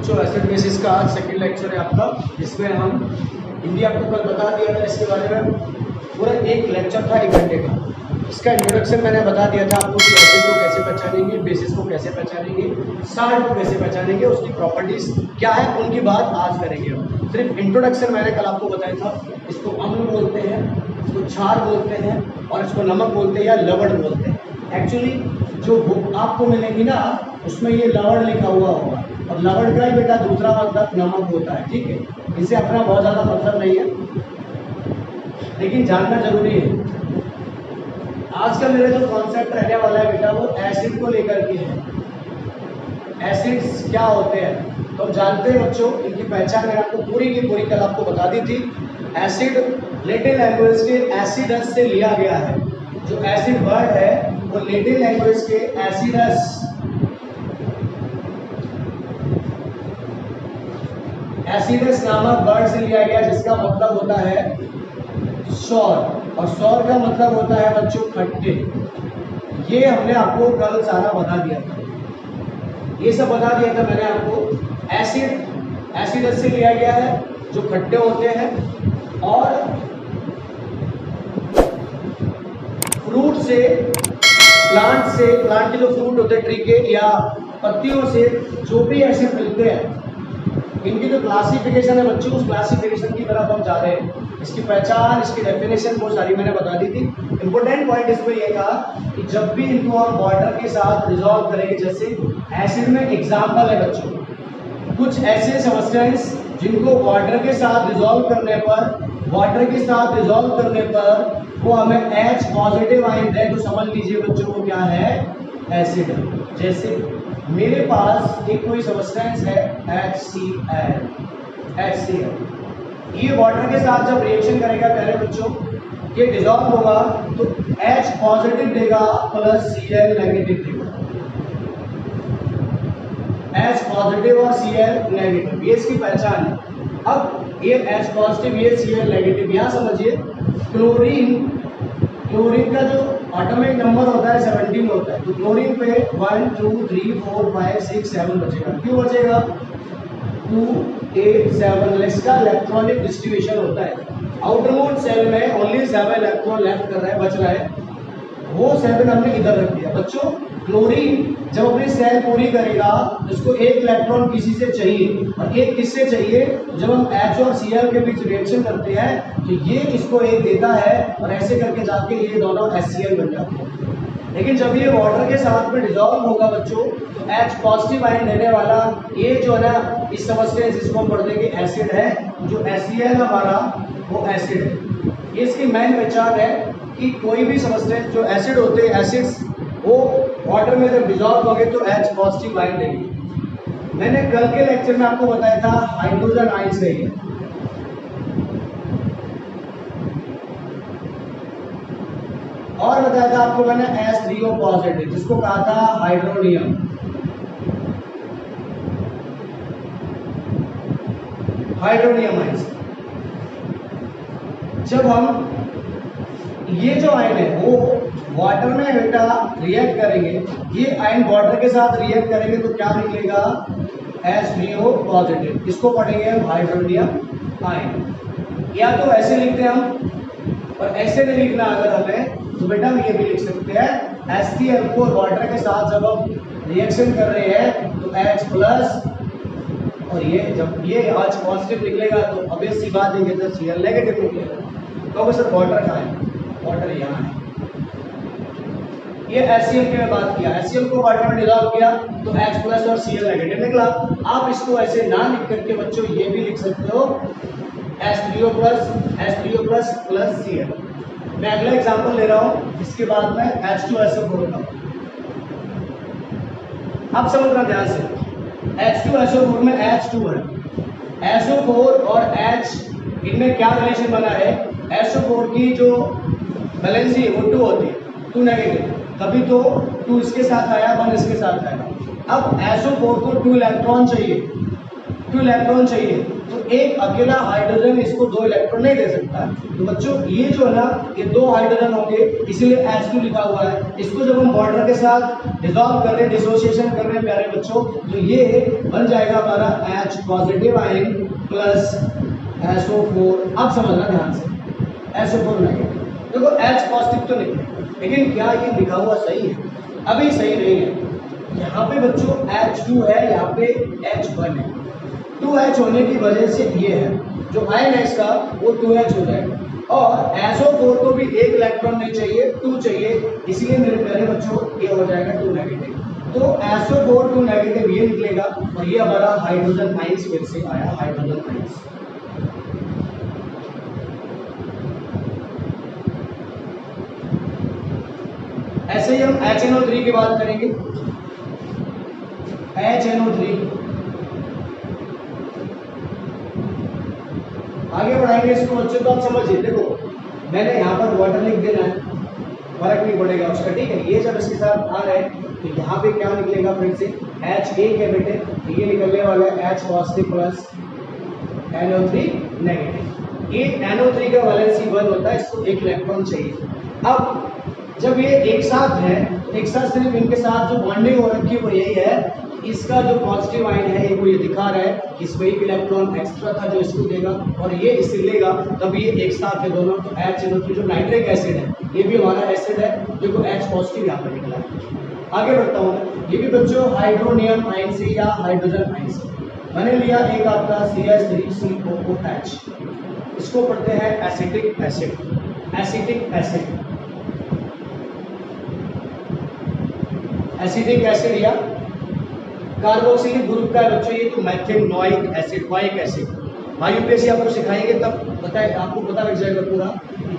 बच्चों acid basis का आज सेकंड लेक्चर है आपका, जिसमें हम हिंदी आपको कल बता दिया था इसके बारे में। पूरा एक लेक्चर था 1 घंटे का। इसका इंट्रोडक्शन मैंने बता दिया था आपको कि एसिड को कैसे पहचानेंगे, बेसिस को कैसे पहचानेंगे, साल्ट को कैसे पहचानेंगे, उसकी प्रॉपर्टीज क्या है, उनकी बात आज करेंगे हम। सिर्फ इंट्रोडक्शन मैंने कल आपको बताया था। इसको अम्ल बोलते हैं, इसको क्षार बोलते हैं, और इसको नमक बोलते हैं या लवण बोलते हैं। एक्चुअली जो बुक आपको मिलेगी ना, उसमें ये लवण लिखा हुआ होगा, और लवण का ही बेटा दूसरा मतलब नमक होता है। ठीक है, इससे अपना बहुत ज़्यादा मतलब नहीं है, लेकिन जानना जरूरी है। आज का मेरा जो कॉन्सेप्ट रहने वाला है बेटा, वो एसिड को लेकर के है। एसिड्स क्या होते हैं तो हम जानते हैं बच्चों, इनकी पहचान मैंने आपको पूरी की पूरी कल आपको बता दी थी। एसिड लैटिन लैंग्वेज के एसिडस से लिया गया है। जो एसिड वर्ड है वो लैटिन लैंग्वेज के एसिडस नामक वर्ड से लिया गया, जिसका मतलब होता है सौर, और सौर का मतलब होता है बच्चों खट्टे। ये हमने आपको कल सारा बता दिया था, ये सब बता दिया था मैंने आपको। एसिडस से लिया गया है, जो खट्टे होते हैं, और फ्रूट से, प्लांट के जो फ्रूट होते हैं, ट्री के या पत्तियों से जो भी एसिड मिलते हैं, इनकी जो क्लासिफिकेशन है बच्चों, उस क्लासिफिकेशन की तरफ हम जा रहे हैं। इसकी पहचान, इसकी डेफिनेशन बहुत सारी मैंने बता दी थी। इंपॉर्टेंट पॉइंट इसमें यह था कि जब भी इनको हम वाटर के साथ रिजॉल्व करेंगे, जैसे एसिड में एग्जाम्पल है बच्चों, कुछ ऐसे सब्सटेंस जिनको वाटर के साथ रिजॉल्व करने पर वो हमें H पॉजिटिव आयन दे, तो समझ लीजिए बच्चों वो क्या है, एसिड। जैसे मेरे पास एक कोई सब्सटेंस है HCl, ये वाटर के साथ जब रिएक्शन करेगा पहले बच्चों, ये डिसॉल्व होगा तो H पॉजिटिव देगा प्लस Cl नेगेटिव देगा। H पॉजिटिव और Cl नेगेटिव, ये इसकी पहचान है। अब ये H पॉजिटिव, ये Cl नेगेटिव। यहाँ समझिए क्लोरीन का जो एटॉमिक नंबर होता है 17 होता है, तो क्लोरीन पे 1 2 3 4 5 6 7 बचेगा। क्यों बचेगा? 2 8 7 इसका इलेक्ट्रॉनिक डिस्ट्रीब्यूशन होता है। आउटरमोस्ट सेल में ओनली 7 इलेक्ट्रॉन लेफ्ट कर रहा है, बच रहा है, वो 7 हमने इधर रख दिया। बच्चों क्लोरीन जब अपनी सेल पूरी करेगा तो उसको एक इलेक्ट्रॉन किसी से चाहिए, और एक किससे चाहिए? जब हम H और Cl के बीच रिएक्शन करते हैं तो ये इसको एक देता है, और ऐसे करके जाके ये दोनों HCl बन जाते हैं। लेकिन जब ये वाटर के साथ में डिसॉल्व होगा बच्चों, तो H पॉजिटिव आयन देने वाला ये जो है ना, इस सब्सटेंस इसको हम पढ़ देंगे एसिड है। जो HCl हमारा वो एसिड है। ये इसकी मेन पहचान है कि कोई भी सब्सटेंस जो एसिड होते हैं, एसिड्स वो वाटर में जब डिसॉल्व होंगे तो H पॉजिटिव आयन देंगे। मैंने कल के लेक्चर में आपको बताया था हाइड्रोजन आयन से ही, और बताया था आपको मैंने H3O पॉजिटिव, जिसको कहा था हाइड्रोनियम। आयन जब हम ये जो आयन है वो वाटर में बेटा रिएक्ट करेंगे, ये आयन वाटर के साथ रिएक्ट करेंगे तो क्या निकलेगा? H3O positive. इसको पढ़ेंगे हम हाइड्रोनियम आयन। या तो ऐसे लिखते हैं हम, और ऐसे नहीं लिखना अगर हमें, तो बेटा हम ये भी लिख सकते हैं HCl को वाटर के साथ जब हम रिएक्शन कर रहे हैं तो H प्लस, और ये जब ये H पॉजिटिव निकलेगा तो ऑब्वियस सी बात है कि Cl नेगेटिव निकलेगा। तो सर वाटर कहाँ है? वाटर यहाँ है। ये HCl की मैं बात किया, HCl को वाटर में डिसॉल्व किया तो H प्लस और Cl नेगेटिव निकला। आप इसको ऐसे ना लिख करके बच्चों ये भी लिख सकते हो H3O प्लस प्लस Cl। मैं अगला एग्जांपल ले रहा हूँ, इसके बाद में H2SO4 का। अब समझना ध्यान से, H2SO4 में H2 है, SO4 और H इनमें क्या रिलेशन बना है? SO4 की जो वैलेंसी है वो 2 होती है, 2 नेगेटिव, तभी तो 2 इसके साथ आया, 1 इसके साथ आया। अब SO4 को 2 इलेक्ट्रॉन चाहिए, तो एक अकेला हाइड्रोजन इसको 2 इलेक्ट्रॉन नहीं दे सकता है। तो बच्चों ये जो है ना, ये 2 हाइड्रोजन होंगे, इसीलिए H2 लिखा हुआ है। इसको जब हम वाटर के साथ डिसॉल्व कर रहे हैं, डिसोसिएशन कर रहे हैं प्यारे बच्चों, तो ये बन जाएगा हमारा H positive ion plus SO4। अब समझना ध्यान से, SO4 नेगेटिव। देखो H पॉजिटिव तो नहीं, लेकिन क्या ये लिखा हुआ सही है? अभी सही नहीं है। यहाँ पे बच्चों H2 है, यहाँ पे H1 है। 2H होने की वजह से ये है, जो आयन है इसका वो 2H हो जाएगा। और SO4 को भी एक इलेक्ट्रॉन नहीं चाहिए, 2 चाहिए, इसलिए मेरे प्यारे बच्चों ये हो जाएगा 2 नेगेटिव। तो SO4 2 नेगेटिव ये निकलेगा, और ये हमारा हाइड्रोजन आयंस फिर से आया, हाइड्रोजन आयंस। ऐसे ही हम HNO3 की बात करेंगे। HNO3 आगे बढ़ाएंगे इसको बच्चों, तो आप समझिए। देखो मैंने यहाँ पर वाटर लिख देना है, फर्क नहीं पड़ेगा उसका, ठीक है। ये जब इसके साथ आ रहे हैं तो यहाँ पे क्या निकलेगा फिर से H1 है बेटे, तो ये निकलने वाला है H positive plus NO3 negative. ये NO3 का वैलेंसी 1 होता है, इसको 1 इलेक्ट्रॉन चाहिए। अब जब ये एक साथ है, एक साथ सिर्फ इनके साथ जो बॉन्डिंग हो रखी है वो यही है, इसका जो पॉजिटिव आयन है ये दिखा रहा है, इसमें एक इलेक्ट्रॉन एक्स्ट्रा था जो इसको देगा, और ये इसे लेगा, तब ये एक साथ है दोनों। तो HNO3 जो नाइट्रिक एसिड है, ये भी हमारा एसिड है, देखो H पॉजिटिव यहाँ पर निकला है। आगे बढ़ता हूँ, ये भी बच्चों हाइड्रोनियम आयन से या हाइड्रोजन आयन से। मैंने लिया एक आपका CH3COOH, इसको पढ़ते हैं acetic acid. Acetic acid, acetic acid या कार्बोक्सिलिक ग्रुप का है बच्चों, ये तो मेथेनोइक एसिड, वाइक एसिड। हाँ यूपीएससी आपको सिखाएंगे तब बताए, आपको पता लग जाएगा पूरा,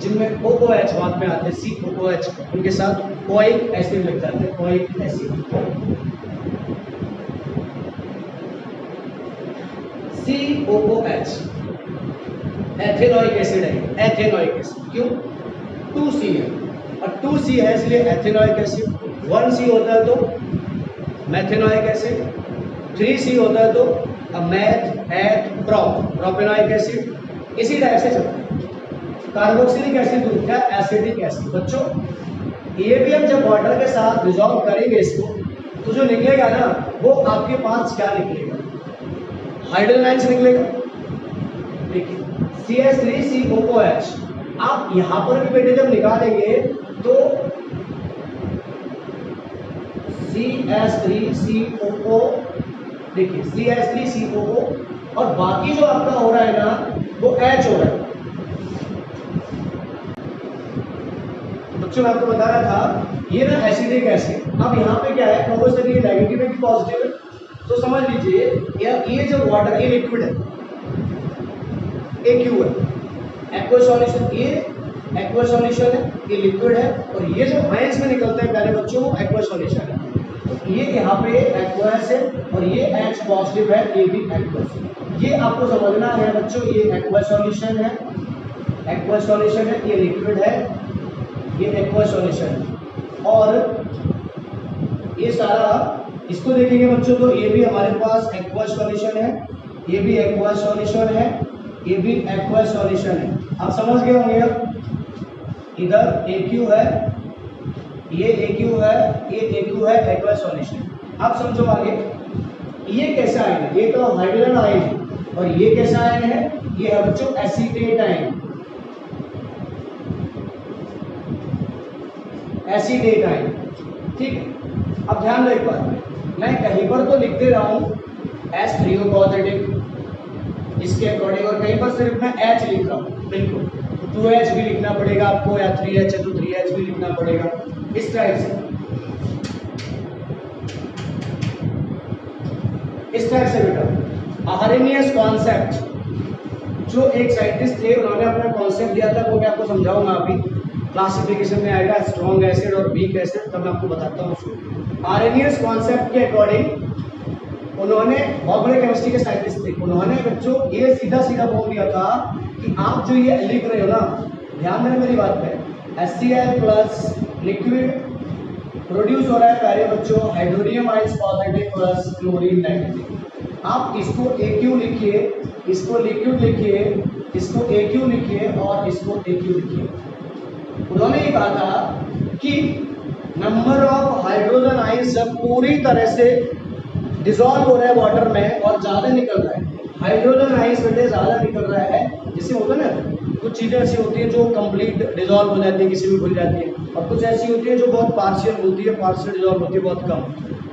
जिनमें OOH बाद में आते हैं, COOH, उनके साथ ओइक एसिड लग जाते हैं, oic acid. COOH ethanoic acid है, एथेनोइक एसिड। क्यों? 2C है, और 2C है इसलिए एथेनोइक एसिड। 1C होता है तो मेथेनोइक एसिड, 3C होता है तो मैथ एथ प्रोपेनोइक एसिड। इसी टाइप से चलता है। कार्बोक्सिलिक एसिड ग्रुप का एसिडिक एसिड। बच्चों ये भी हम जब वाटर के साथ डिसॉल्व करेंगे इसको, तो जो निकलेगा ना वो आपके पास क्या निकलेगा? हाइड्रोजन आयंस निकलेगा। देखिए CH3COOH, आप यहां पर भी बेटे जब निकालेंगे तो CH3COO, देखिए CH3COO, और बाकी जो आपका हो रहा है ना वो H हो रहा है। बच्चों मैं आपको बता रहा था ये ना एसिडिक एसिड। अब यहाँ पे क्या है, प्रोपोर्शनली ये नेगेटिव है कि पॉजिटिव है? तो समझ लीजिए ये जो वाटर, ये लिक्विड है, AQ है, एक्वा सॉल्यूशन, ये एक्वा सॉल्यूशन है, ये लिक्विड है, और ये जो आयंस में निकलते हैं प्यारे बच्चों वो एक्वा सॉल्यूशन है। तो ये यहाँ पे एक्वास है, और ये H पॉजिटिव है, ये भी एक्वस है। ये आपको समझना है बच्चों, ये एक्वा सॉल्यूशन है, एक्वा सॉल्यूशन है, ये लिक्विड है, ये एक्वा सॉल्यूशन है, और ये सारा इसको देखेंगे बच्चों तो ये भी हमारे पास एक्वा सॉल्यूशन है, ये भी एक्वा सॉल्यूशन है, ये भी एक्वा सॉल्यूशन है। आप समझ गए होंगे। अब इधर AQ है, ये AQ है, ये AQ है, एक्वा सॉल्यूशन। आप समझो आगे, ये कैसा आयन है? ये तो हाइड्रोजन आयन है, और ये कैसा आयन है? ये है बच्चों एसीटेट आयन, एसीटेट आयन, ठीक है। अब ध्यान दो एक बात, मैं कहीं पर तो लिख दे रहा हूं H3O पॉजिटिव इसके अकॉर्डिंग, और कहीं पर सिर्फ मैं H लिख रहा हूं, बिल्कुल 2H भी लिखना पड़ेगा आपको, या 3H है तो 3H भी लिखना पड़ेगा, इस टाइप से, इस टाइप से बेटा। आर्हेनियस कॉन्सेप्ट, जो एक साइंटिस्ट थे उन्होंने अपना कॉन्सेप्ट दिया था, वो मैं आपको समझाऊंगा अभी, क्लासिफिकेशन में आएगा स्ट्रॉन्ग एसिड और वीक एसिड, तब मैं आपको बताता हूँ उसको। आर्हेनियस कॉन्सेप्ट के अकॉर्डिंग उन्होंने, बहुत बड़े केमिस्ट्री के साइंटिस्ट थे, उन्होंने बच्चों ये सीधा सीधा बोल दिया था कि आप जो ये लिख रहे हो ना, ध्यान देना मेरी बात पे, HCl प्लस लिक्विड प्रोड्यूस हो रहा है प्यारे बच्चों hydronium ions positive plus chlorine negative. आप इसको AQ लिखिए, इसको लिक्विड लिखिए, इसको AQ लिखिए और इसको AQ लिखिए। उन्होंने ये कहा था कि नंबर ऑफ हाइड्रोजन आयंस जब पूरी तरह से डिसॉल्व हो रहा है वाटर में और ज़्यादा निकल रहा है, हाइड्रोजन आयंस बेटे ज़्यादा निकल रहा है, जिससे होता है ना कुछ चीज़ें ऐसी होती हैं जो कंप्लीट डिसॉल्व हो जाती है, किसी में खुल जाती है, और कुछ ऐसी होती है जो बहुत पार्शियल होती है, पार्शियल डिसॉल्व होती है बहुत कम।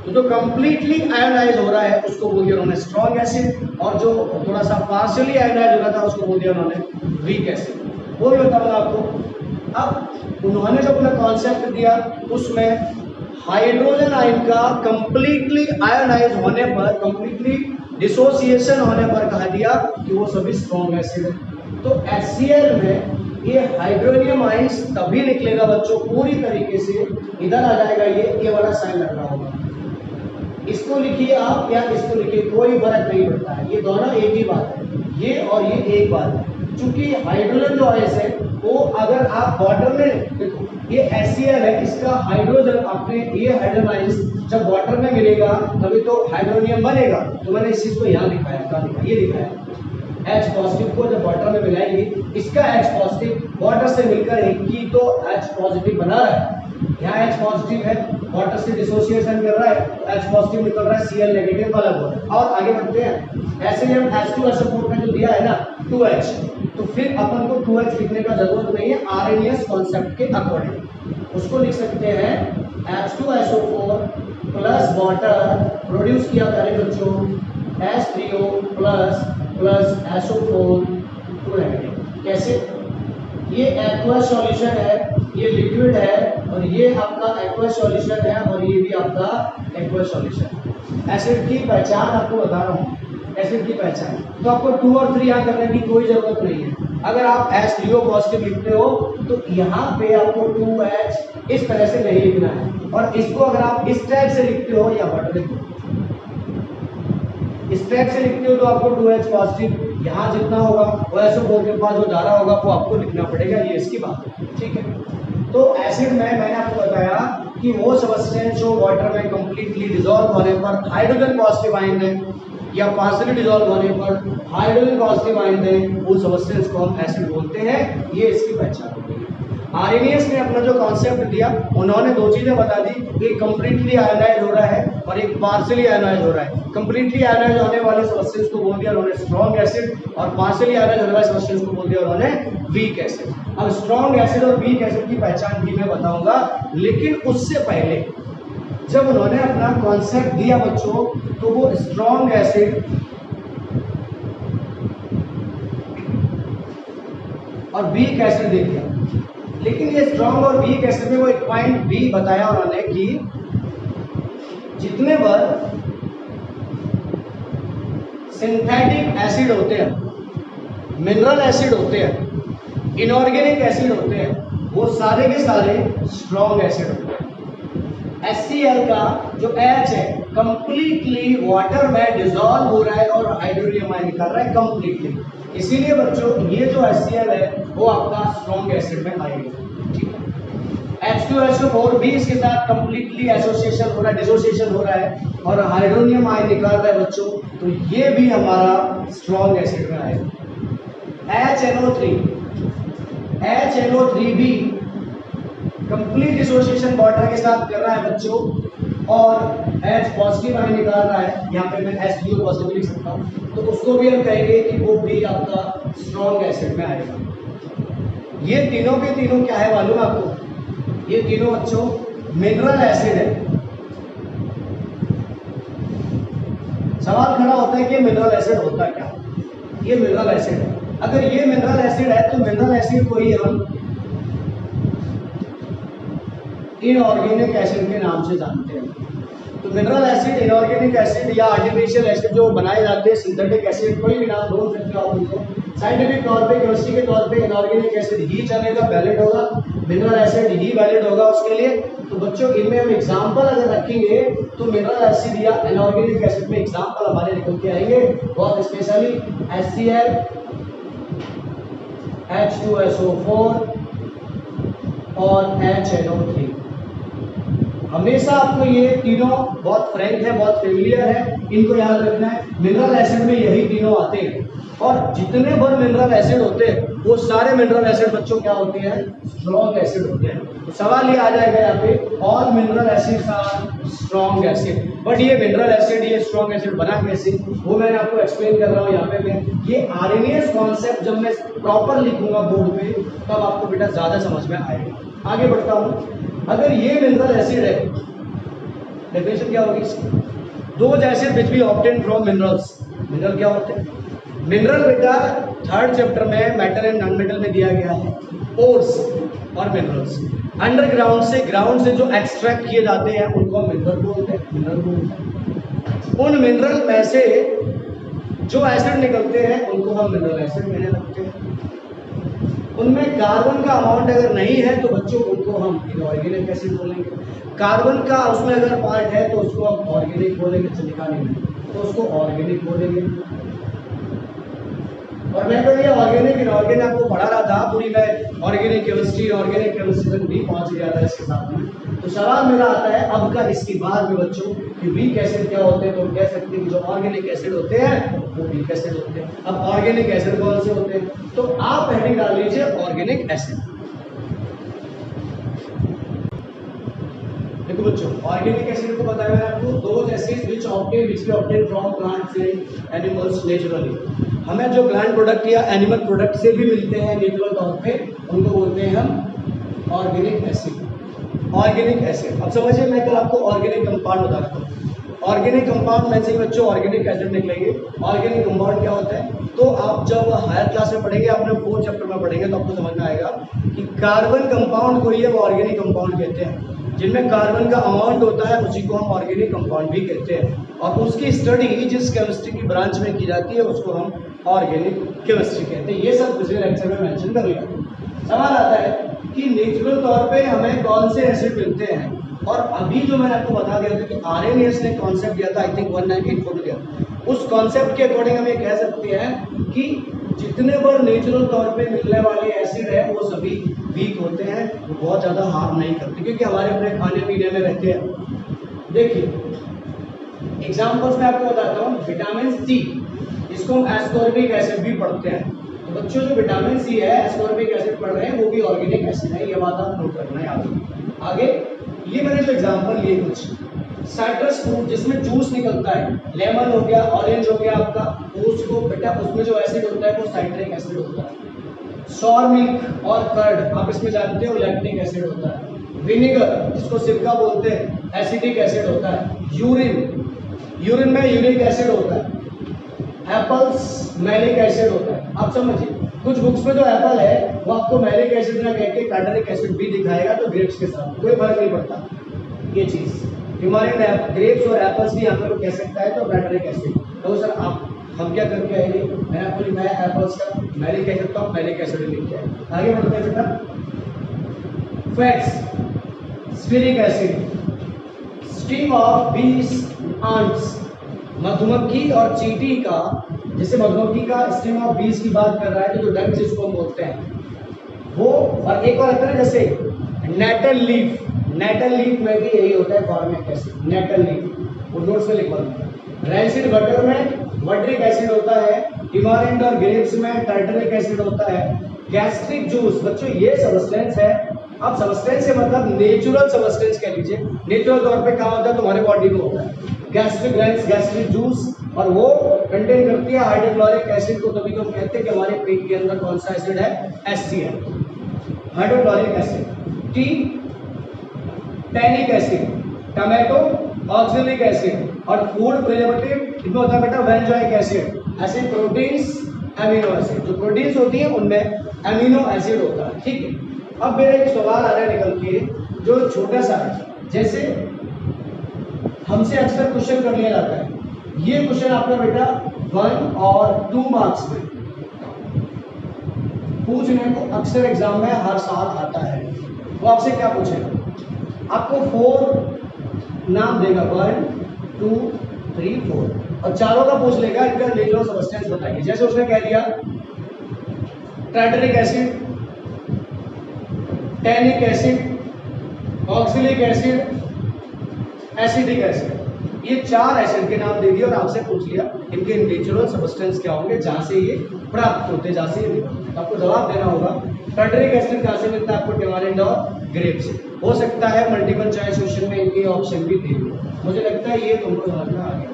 तो जो कंप्लीटली आयोनाइज हो रहा है उसको बोल दिया उन्होंने स्ट्रॉन्ग एसिड, और जो थोड़ा सा पार्शियली आयोनाइज हो रहा था उसको बोल दिया उन्होंने वीक एसिड। वो भी बताऊंगा आपको। अब उन्होंने जो अपना कॉन्सेप्ट दिया उसमें हाइड्रोजन आयन का कंप्लीटली आयोनाइज होने पर, कंप्लीटली डिसोसिएशन होने पर कहा दिया कि वो सभी स्ट्रॉन्ग एसिड है। तो HCl में ये हाइड्रोनियम आयंस तभी निकलेगा बच्चों पूरी तरीके से, इधर आ जाएगा ये वाला साइन लग रहा होगा, इसको लिखिए आप या इसको लिखिए, कोई फर्क नहीं पड़ता है, ये दोनों एक ही बात है, ये और ये एक बात है। चूंकि हाइड्रोजन जो आयंस है वो अगर आप वाटर में देखो, ये HCl है, इसका हाइड्रोजन अपने ये हाइड्रोजन आयंस जब वाटर में मिलेगा तभी तो हाइड्रोनियम बनेगा। तो मैंने इस चीज को यहाँ दिखाया, क्या दिखाया, ये दिखाया H पॉजिटिव को जब वाटर में मिलाएंगे, इसका H पॉजिटिव वाटर से मिलकर एक ही तो H पॉजिटिव बना रहा है, यहाँ H पॉजिटिव है, वाटर से डिसोसिएशन कर रहा है तो H पॉजिटिव निकल रहा है, Cl नेगेटिव अलग हो रहा है। और आगे बढ़ते हैं, ऐसे ही हम H2SO4 का जो दिया है ना 2H, तो फिर अपन को 2H लिखने का जरूरत नहीं है, आरएनएस कॉन्सेप्ट के अकॉर्डिंग उसको लिख सकते हैं H2SO4 प्लस वाटर प्रोड्यूस किया करे बच्चों H3O प्लस SO4 2 नेगेटिव। कैसे? ये एक्वस सॉल्यूशन है, ये लिक्विड है, और ये आपका एक्वस सॉल्यूशन है, और ये भी आपका एक्वस सॉल्यूशन। एसिड की पहचान आपको बता रहा हूँ, एसिड की पहचान, तो आपको 2 और 3 यहाँ करने की कोई जरूरत नहीं है। अगर आप H3O पॉजिटिव लिखते हो तो यहाँ पे आपको 2H इस तरह से नहीं लिखना है, और इसको अगर आप इस टाइप से लिखते हो या बट लिखो, इस टाइप से लिखते हो तो आपको 2H पॉजिटिव यहाँ जितना होगा वो SO4 के पास जो जा रहा होगा वो आपको लिखना पड़ेगा, ये इसकी बात है, ठीक है। तो एसिड में मैंने आपको बताया कि वो सब्सटेंस जो वाटर में कंप्लीटली डिसॉल्व होने पर हाइड्रोजन पॉजिटिव आयन है या पार्शियली डिसॉल्व होने पर हाइड्रोजन पॉजिटिव आयन है, वो सब्सटेंस को हम एसिड बोलते हैं, ये इसकी पहचान होगी। आरएनएस ने अपना जो कॉन्सेप्ट दिया उन्होंने दो चीजें बता दी, एक कंप्लीटली आयोनाइज हो रहा है और एक पार्शियली आयोनाइज हो रहा है। कंप्लीटली आयोनाइज होने वाले सब्सटेंस को बोल दिया उन्होंने स्ट्रॉन्ग एसिड, और पार्शियली आयोनाइज होने वाले सब्सटेंस को बोल दिया उन्होंने वीक एसिड। अब स्ट्रॉन्ग एसिड और वीक एसिड की पहचान भी मैं बताऊंगा, लेकिन उससे पहले जब उन्होंने अपना कॉन्सेप्ट दिया बच्चों तो वो स्ट्रॉन्ग एसिड और वीक एसिड दे दिया, लेकिन ये स्ट्रॉन्ग और वीक एसिड में वो एक पॉइंट भी बताया उन्होंने कि जितने बार सिंथेटिक एसिड होते हैं, मिनरल एसिड होते हैं, इनऑर्गेनिक एसिड होते हैं, वो सारे के सारे स्ट्रॉन्ग एसिड होते हैं। HCl का जो H है कंप्लीटली वाटर में डिसॉल्व हो रहा है और हाइड्रोनियम आयन निकाल रहा है कंप्लीटली, इसीलिए बच्चों ये जो HCl है वो आपका स्ट्रॉन्ग एसिड में आएगा, ठीक है। H2SO4 भी इसके साथ कंप्लीटली एसोसिएशन हो रहा है, डिसोसिएशन हो रहा है और हाइड्रोनियम आयन निकाल रहा है बच्चों, तो ये भी हमारा स्ट्रॉन्ग एसिड में आएगा। HNO3 भी कंप्लीट डिसोसिएशन वाटर के साथ कर रहा है बच्चों और H पॉजिटिव आयन निकाल रहा है, यहाँ पे मैं H2O पॉजिटिव लिख सकता हूँ, तो उसको भी हम कहेंगे कि वो भी आपका स्ट्रॉन्ग एसिड में आएगा। ये तीनों के तीनों क्या है मालूम है आपको? ये तीनों बच्चों मिनरल एसिड है। सवाल खड़ा होता है कि मिनरल एसिड होता क्या? ये मिनरल एसिड है। अगर ये मिनरल एसिड है तो मिनरल एसिड को ही हम इनऑर्गेनिक एसिड के नाम से जानते हैं। तो मिनरल एसिड, इनऑर्गेनिक एसिड या आर्टिफिशियल एसिड जो बनाए जाते हैं, सिंथेटिक एसिड, कोई भी नाम बोल सकते हो आप उनको। साइंटिफिक तौर पे, केमिस्ट्री के तौर पे इनऑर्गेनिक एसिड ही चलेगा, वैलिड होगा, मिनरल एसिड ही वैलिड होगा उसके लिए। तो बच्चों इनमें हम एग्जाम्पल अगर रखेंगे तो मिनरल एसिड या इनऑर्गेनिक एसिड में एग्जाम्पल हमारे निकल के आएंगे, बहुत स्पेशली HCl, H2SO4 और HNO3 हमेशा आपको ये तीनों बहुत फ्रैंक है, बहुत फेमिलियर है, इनको याद रखना है। मिनरल एसिड में यही तीनों आते हैं और जितने भर मिनरल एसिड होते हैं वो सारे मिनरल एसिड बच्चों क्या होते हैं, स्ट्रॉन्ग एसिड होते हैं। तो सवाल ये आ जाएगा यहाँ पे, all mineral acids are strong acid. But ये मिनरल एसिड, ये स्ट्रॉन्ग एसिड बना कैसे, वो मैंने आपको एक्सप्लेन कर रहा हूँ यहाँ पे मैं। ये आरएनएस कॉन्सेप्ट जब मैं प्रॉपर लिखूंगा बोर्ड पे तब आपको बेटा ज्यादा समझ में आएगा। आगे बढ़ता हूँ। अगर ये मिनरल एसिड है, डेफिनेशन क्या होगी इसकी, those acid which we obtain from minerals. Mineral क्या होते हैं, मिनरल बेटा थर्ड चैप्टर में मेटल एंड नॉन मेटल में दिया गया है। ओर्स और मिनरल्स अंडरग्राउंड से, ग्राउंड से जो एक्सट्रैक्ट किए जाते हैं उनको मिनरल बोलते हैं, मिनरल बोलते हैं। उन मिनरल में से जो एसिड निकलते हैं उनको हम मिनरल एसिड कहने लगते हैं। उनमें कार्बन का अमाउंट अगर नहीं है तो बच्चों उनको हम इनऑर्गेनिक एसिड बोलेंगे। कार्बन का उसमें अगर पार्ट है तो उसको हम ऑर्गेनिक बोलेंगे, सिलिका नहीं तो उसको ऑर्गेनिक बोलेंगे। और मैं तो ये ऑर्गेनिक इनऑर्गेनिक आपको पढ़ा रहा था, पूरी मैं ऑर्गेनिक केमिस्ट्री तक भी पहुंच गया था इसके साथ में। तो सवाल मेरा आता है अब का इसके बाद में बच्चों कि वीक एसिड क्या होते हैं, तो हम कह सकते हैं कि जो ऑर्गेनिक एसिड होते हैं वो वीक एसिड होते हैं। अब ऑर्गेनिक एसिड कौन से होते हैं, तो आप हेडिंग डाल लीजिए ऑर्गेनिक एसिड। देखो बच्चों, ऑर्गेनिक एसिड को बताया मैंने आपको, those acids which we obtain from plants and animals naturally. हमें जो प्लांट प्रोडक्ट या एनिमल प्रोडक्ट से भी मिलते हैं नेचुरल तौर पे, उनको बोलते हैं हम ऑर्गेनिक एसिड। ऑर्गेनिक एसिड, अब समझिए मैं कल आपको ऑर्गेनिक कंपाउंड बताता हूँ। ऑर्गेनिक कंपाउंड में से बच्चों ऑर्गेनिक एसिड निकलेंगे। ऑर्गेनिक कंपाउंड क्या होता है, तो आप जब हायर क्लास में पढ़ेंगे, अपने 4th चैप्टर में पढ़ेंगे तो आपको समझ में आएगा कि कार्बन कंपाउंड को ही वो ऑर्गेनिक कंपाउंड कहते हैं। जिनमें कार्बन का अमाउंट होता है उसी को हम ऑर्गेनिक कंपाउंड भी कहते हैं। और उसकी स्टडी जिस केमिस्ट्री की ब्रांच में की जाती है उसको हम ऑर्गेनिक केमिस्ट्री कहते हैं। ये सब पिछले लेक्चर में मेंशन कर लिया। सवाल आता है कि नेचुरल तौर पे हमें कौन से एसिड मिलते हैं, और अभी जो मैंने आपको बता दिया था कि आरएनएस ने कॉन्सेप्ट दिया था, आई थिंक 1984 दिया, उस कॉन्सेप्ट के अकॉर्डिंग हम ये कह सकते हैं कि जितने पर नेचुरल तौर पे मिलने वाले एसिड है वो सभी वीक होते हैं, वो बहुत ज़्यादा हार्म नहीं करते क्योंकि हमारे अपने खाने पीने में रहते हैं। देखिए एग्जाम्पल्स मैं आपको बताता हूँ। विटामिन सी, इसको हम एस्कॉर्बिक एसिड भी पढ़ते हैं। तो बच्चों जो विटामिन सी है, एस्कॉर्बिक एसिड पढ़ रहे हैं, वो भी ऑर्गेनिक एसिड है, ये बात आप नोट रखना है आगे। ये मैंने जो एग्जाम्पल लिए कुछ, साइट्रस फ्रूट जिसमें जूस निकलता है, लेमन हो गया, ऑरेंज हो गया आपका, उसको बेटा उसमें जो एसिड होता है वो साइट्रिक एसिड होता है। सॉर मिल्क और कर्ड आप इसमें जानते हो लैक्टिक एसिड होता है। विनेगर जिसको सिरका बोलते हैं एसिडिक एसिड होता है। यूरिन में यूरिक एसिड होता है। एप्पल्स मैलिक एसिड होता है। आप समझिए कुछ बुक्स में जो एप्पल है वो आपको मैलिक एसिड ना कह के टार्टरिक एसिड भी दिखाएगा, तो ग्रेप्स के साथ कोई फर्क नहीं पड़ता। ये चीज हमारे ग्रेप्स और एप्पल्स भी यहाँ पर कह सकता है तो टार्टरिक एसिड। तो सर आप हम क्या करके आएंगे, मैंने आपको लिखा है एप्पल्स का मैलिक एसिड, तो आप मैलिक एसिड लिख के आए। आगे बढ़ते हैं बेटा। Fats, stearic acid, sting of bees ants, मधुमक्खी और चींटी का, जैसे मधुमक्खी का स्टिंग ऑफ बीस की बात कर रहा है तो जो डंक जिसको हम बोलते हैं वो, और एक और आता है जैसे नेटल लीफ, नेटल लीफ में भी यही होता है फॉर्मिक एसिड, नेटल लीफ, वो नोट्स में लिखवा दूंगा। रैंसिड बटर में वट्रिक एसिड होता है। टिमारिंड और ग्रेप्स में टार्टरिक एसिड होता है। गैस्ट्रिक जूस, बच्चों ये सबस्टेंस है, अब सबस्टेंस से मतलब नेचुरल सबस्टेंस कह लीजिए, नेचुरल तौर पे कहाँ होता है तुम्हारे बॉडी में होता है गैस्ट्रिक ग्रैंड्स, गैस्ट्रिक जूस, और वो कंटेन करती है हाइड्रोक्लोरिक एसिड को। तभी तो हम कहते हैं कि हमारे पेट के अंदर कौन सा एसिड है, HCl, hydrochloric acid. T, tannic acid, tomato, oxalic acid, और फूड प्रिजर्वेटिव इनमें होता है बेटा बेंजोइक एसिड। ऐसे प्रोटीन्स, एमिनो एसिड, जो प्रोटीन्स होती है उनमें एमिनो एसिड होता है। ठीक है, अब मेरा एक सवाल आ रहा है निकल के जो छोटा सा है, जैसे हमसे अक्सर क्वेश्चन कर लिया जाता है, ये क्वेश्चन आपका बेटा 1 और 2 मार्क्स में पूछने को अक्सर एग्जाम में हर साल आता है। वो आपसे क्या पूछेगा, आपको 4 नाम देगा, 1 2 3 4, और चारों का पूछ लेगा इनका नेचुरल सबस्टेंस बताइए। जैसे उसने कह दिया tartaric acid, tannic acid, oxalic acid, acidic acid. ये 4 एसिड के नाम दे दिए और आपसे पूछ लिया इनके नेचुरल सब्सटेंस क्या होंगे, जहां से ये प्राप्त होते, जहां से ये निकलते। तो आपको जवाब देना होगा टर्टरिक एसिड कहां से मिलता है आपको, टेमारिंड और ग्रेप से। हो सकता है मल्टीपल चॉइस क्वेश्चन में इनके ऑप्शन भी दे दो, मुझे लगता है ये तुमको समझ में आ गया।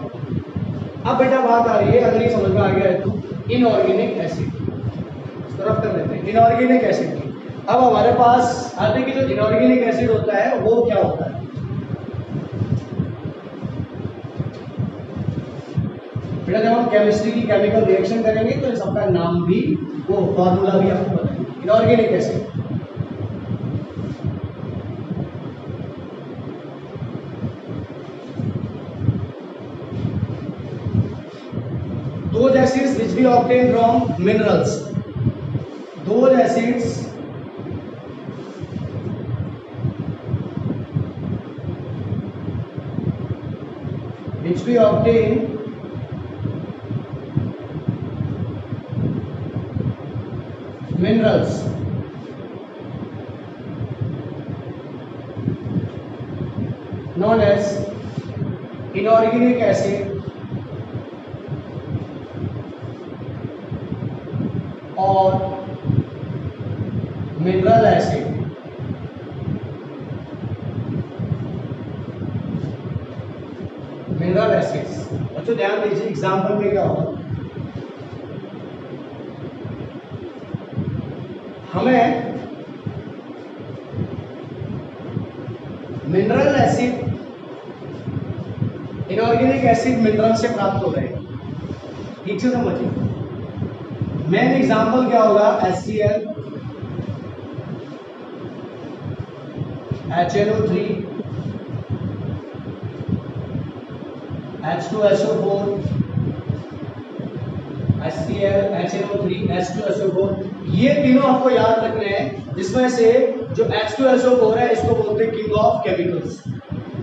अब बेटा बात आ रही है, अगर ये समझ में आ गया है तो इनऑर्गेनिक एसिड इस तरफ कर लेते हैं, इनऑर्गेनिक एसिड की। अब हमारे पास आते कि जो इनऑर्गेनिक एसिड होता है वो क्या होता है। बेटा जब हम केमिस्ट्री की केमिकल रिएक्शन करेंगे तो इन सबका नाम भी, वो फॉर्मूला भी आपको बताएंगे। Inorganic acid those acids which we obtain from minerals, those acids which we obtain minerals known as inorganic acid और मिनरल एसिड। मिनरल एसिड्स बच्चों ध्यान दीजिए, एग्जांपल में क्या होगा, हमें mineral acid, inorganic acid mineral से प्राप्त हो रहे हैं, ठीक से समझिए। मेन एग्जांपल क्या होगा, HCl, HNO3, H2SO4, HCl, HNO3, H2SO4, ये तीनों आपको याद रखने हैं, जिसमें से जो H2SO4 है इसको बोलते हैं king of chemicals,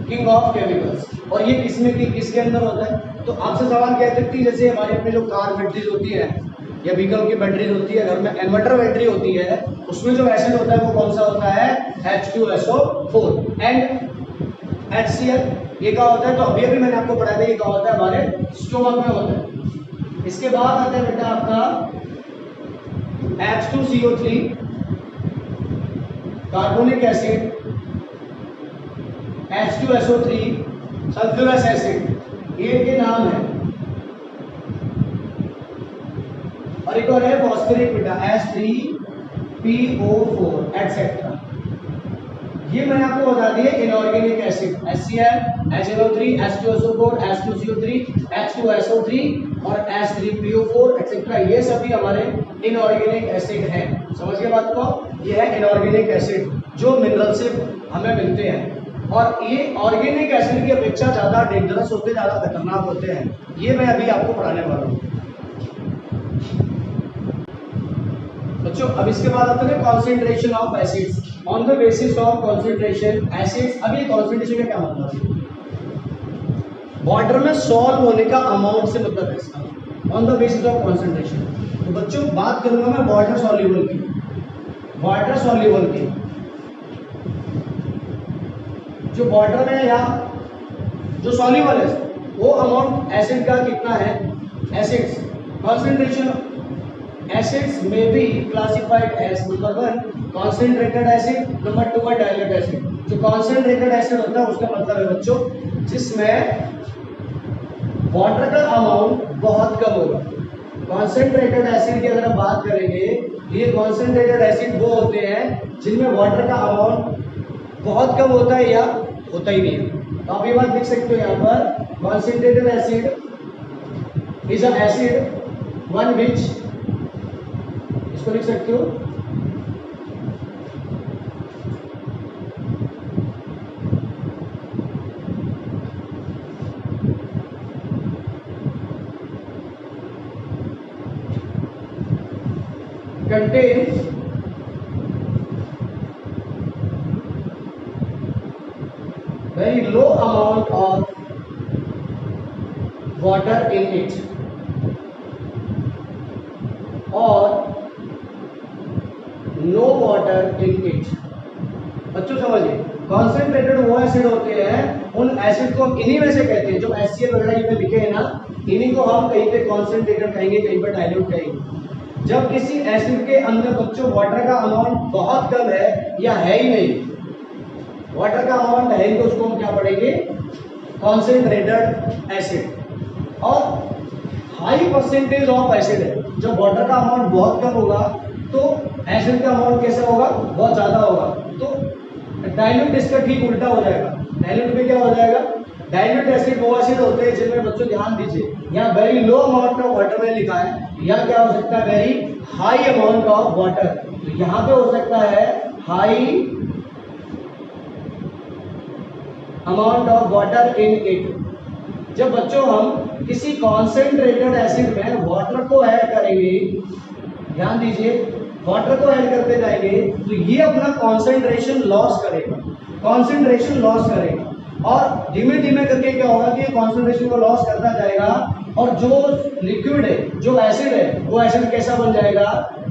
king of chemicals. और ये किसमें, किसके अंदर होता है, तो आपसे सवाल कह सकती है जैसे हमारे अपने जो कार बैटरीज होती है या व्हीकल की बैटरीज होती है, घर में इन्वर्टर बैटरी होती है, उसमें जो एसिड होता है वो कौन सा होता है, H2SO4 एंड HCl। ये क्या होता है, तो अभी अभी मैंने आपको पढ़ाया था, ये क्या होता है हमारे स्टोमक में होता है। इसके बाद आता है बेटा आपका H2CO3 carbonic acid, H2SO3 sulphurous acid, ये के नाम है। और एक और है फॉस्फोरिक बेटा, H3PO4 एटसेट्रा। ये मैंने आपको बता दिया inorganic acid, HCl, HNO3, H2SO4, H2CO3, H2SO3 और H3PO4 एटसेट्रा, ये सभी हमारे इनऑर्गेनिक एसिड हैं। समझ गए बात को, ये है इनऑर्गेनिक एसिड जो मिनरल से हमें मिलते हैं। और ये ऑर्गेनिक एसिड की अपेक्षा ज्यादा डेंजरस होते, ज्यादा खतरनाक होते हैं, ये मैं अभी आपको पढ़ाने वाला हूँ बच्चों। अब इसके बाद आते हैं concentration of acids on the basis of concentration acids. अभी कॉन्सेंट्रेशन का क्या मतलब है, वाटर में सॉल्व होने का अमाउंट से मतलब है इसका, on the basis of concentration. तो बच्चों बात करूंगा मैं वाटर सॉल्युबल की, वाटर सॉल्युबल की, जो वाटर में या जो सॉल्युबल है वो अमाउंट एसिड का कितना है, एसिड्स कॉन्सेंट्रेशन एसिड्स में be classified as number 1 concentrated acid, number 2 है डाइल्यूट एसिड। जो कॉन्सेंट्रेटेड एसिड होता है उसका मतलब है बच्चों जिसमें वाटर का अमाउंट बहुत कम होगा। कॉन्सेंट्रेटेड एसिड की अगर हम बात करेंगे, ये कॉन्सेंट्रेटेड एसिड वो होते हैं जिनमें वाटर का अमाउंट बहुत कम होता है या होता ही नहीं है। तो आप ये बात लिख सकते हो यहाँ पर, concentrated acid is a acid one which, इसको लिख सकते हो contains very low amount of water in it or no water in it। बच्चों समझिए, कॉन्सेंट्रेटेड वो एसिड होते हैं उन एसिड को इन्हीं में से कहते हैं, जो HCl वगैरह ये लिखे हैं ना, इन्हीं को हम कहीं पे कॉन्सेंट्रेटेड कहेंगे, कहीं पे डाइल्यूट कहेंगे। जब किसी एसिड के अंदर बच्चों वाटर का अमाउंट बहुत कम है या है ही नहीं, वाटर का अमाउंट है ही, तो उसको हम क्या पढ़ेंगे, कॉन्सेंट्रेटेड एसिड। और हाई परसेंटेज ऑफ एसिड है, जब वाटर का अमाउंट बहुत कम होगा तो एसिड का अमाउंट कैसा होगा, बहुत ज्यादा होगा। तो डाइल्यूट इसका ठीक उल्टा हो जाएगा। डाइल्यूट में क्या हो जाएगा, डाइल्यूट एसिड वो एसिड होते हैं जिनमें बच्चों ध्यान दीजिए, यहाँ very low amount of water में लिखा है, यहाँ क्या हो सकता है, very high amount of water. तो यहाँ पे हो सकता है high amount of water in it. जब बच्चों हम किसी कॉन्सेंट्रेटेड एसिड में वाटर को ऐड करेंगे, ध्यान दीजिए, वाटर को ऐड करते जाएंगे तो ये अपना कॉन्सेंट्रेशन लॉस करेगा, कॉन्सेंट्रेशन लॉस करेगा। और धीमे धीमे करके क्या होगा कि कॉन्सेंट्रेशन को लॉस करता जाएगा और जो लिक्विड है, जो एसिड है, वो एसिड कैसा बन जाएगा,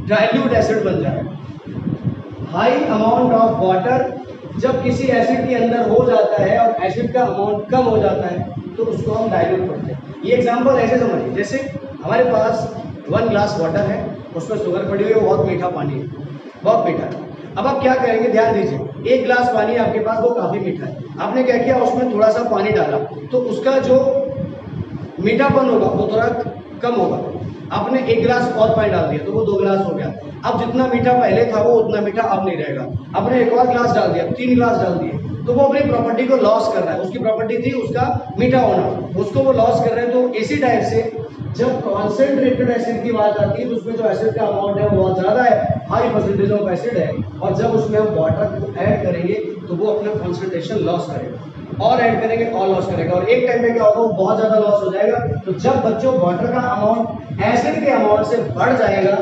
डाइल्यूट एसिड बन जाएगा। हाई अमाउंट ऑफ वाटर जब किसी एसिड के अंदर हो जाता है और एसिड का अमाउंट कम हो जाता है तो उसको हम डाइल्यूट करते हैं। ये एग्जांपल ऐसे समझिए, जैसे हमारे पास 1 ग्लास वाटर है, उसमें शुगर पड़ी हुई है, बहुत मीठा पानी है, बहुत मीठा है। अब आप क्या करेंगे, ध्यान दीजिए, 1 ग्लास पानी आपके पास, वो काफी मीठा है, आपने क्या किया, उसमें थोड़ा सा पानी डाला तो उसका जो मीठापन होगा वो थोड़ा कम होगा। आपने 1 गिलास और पानी डाल दिया तो वो 2 गिलास हो गया। अब जितना मीठा पहले था वो उतना मीठा अब नहीं रहेगा। आपने एक और गिलास डाल दिया, 3 गिलास डाल दिए, तो वो अपनी प्रॉपर्टी को लॉस कर रहा है। उसकी प्रॉपर्टी थी उसका मीठा होना, उसको वो लॉस कर रहे हैं। तो इसी टाइप से जब कॉन्सेंट्रेटेड एसिड की बात आती है तो उसमें जो एसिड का अमाउंट है वो बहुत ज़्यादा है, हाई परसेंटेज ऑफ एसिड है, और जब उसमें हम वाटर को ऐड करेंगे तो वो अपना कॉन्सेंट्रेशन लॉस करेगा, और ऐड करेंगे और लॉस करेगा, और एक टाइम में क्या होगा, वो बहुत ज़्यादा लॉस हो जाएगा। तो जब बच्चों वाटर का अमाउंट एसिड के अमाउंट से बढ़ जाएगा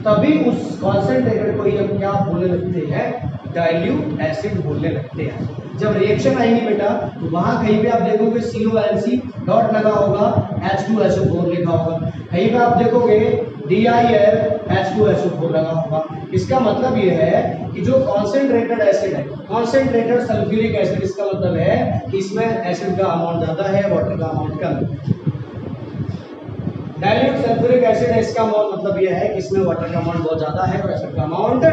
तभी उस कॉन्सेंट्रेटेड को ही हम क्या बोलने लगते हैं, डाइल्यूट एसिड बोलने लगते हैं। जब रिएक्शन आएंगी बेटा तो वहां कहीं पे आप देखोगे CONC डॉट लगा होगा, H2SO4 लिखा होगा, कहीं पे आप देखोगे DIL H2SO4 लगा होगा। इसका मतलब ये है कि जो कॉन्सेंट्रेटेड एसिड है, कॉन्सेंट्रेटेड सल्फ्यूरिक एसिड, इसका मतलब है कि इसमें एसिड का अमाउंट ज्यादा है, वाटर का अमाउंट कम है। डाइल्यूट सल्फ्यूरिक एसिड है, इसका मतलब यह है कि इसमें वाटर का अमाउंट बहुत ज्यादा है और एसिड का अमाउंट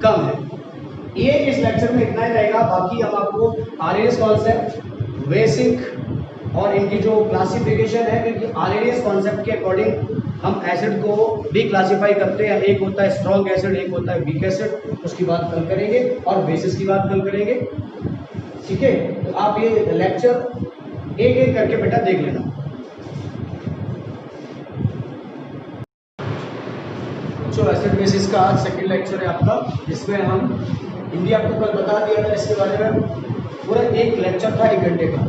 कम है। ये इस लेक्चर में इतना ही रहेगा। बाकी हम आपको आरएनएस कॉन्सेप्ट, बेसिक और इनकी जो क्लासिफिकेशन है, क्योंकि आरएनएस कॉन्सेप्ट के अकॉर्डिंग हम एसिड को भी क्लासिफाई करते हैं। एक होता है स्ट्रॉन्ग एसिड, एक होता है वीक एसिड, उसकी बात कल करेंगे, और बेसिस की बात कल करेंगे। ठीक है, तो आप ये लेक्चर एक एक करके बेटा देख लेना। जो एसिड बेसिस का आज सेकंड लेक्चर है आपका, जिसमें हम हिंदी आपको कल बता दिया था, इसके बारे में पूरा एक लेक्चर था 1 घंटे का।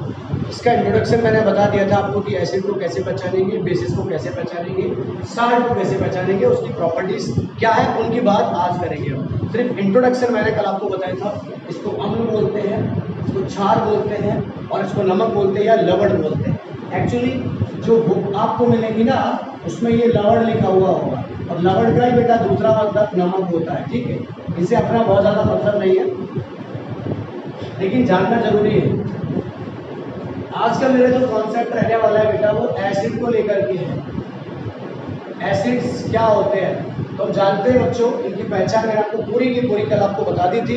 इसका इंट्रोडक्शन मैंने बता दिया था आपको कि एसिड को कैसे पहचानेंगे, बेसिस को कैसे पहचानेंगे, साल्ट को कैसे पहचानेंगे, उसकी प्रॉपर्टीज क्या है, उनकी बात आज करेंगे हम। सिर्फ इंट्रोडक्शन मैंने कल आपको बताया था। इसको अम्ल बोलते हैं, इसको क्षार बोलते हैं, और इसको नमक बोलते हैं या लवण बोलते हैं। एक्चुअली जो बुक आपको मिलेगी ना, उसमें ये लवण लिखा हुआ होगा, और लवण का ही बेटा दूसरा मतलब नमक होता है। ठीक है, इसे अपना बहुत ज़्यादा मतलब नहीं है, लेकिन जानना जरूरी है। आज का मेरा जो कॉन्सेप्ट रहने वाला है बेटा, वो एसिड को लेकर के है। एसिड्स क्या होते हैं तो हम जानते हैं बच्चों, इनकी पहचान मैंने आपको पूरी की पूरी कल आपको बता दी थी।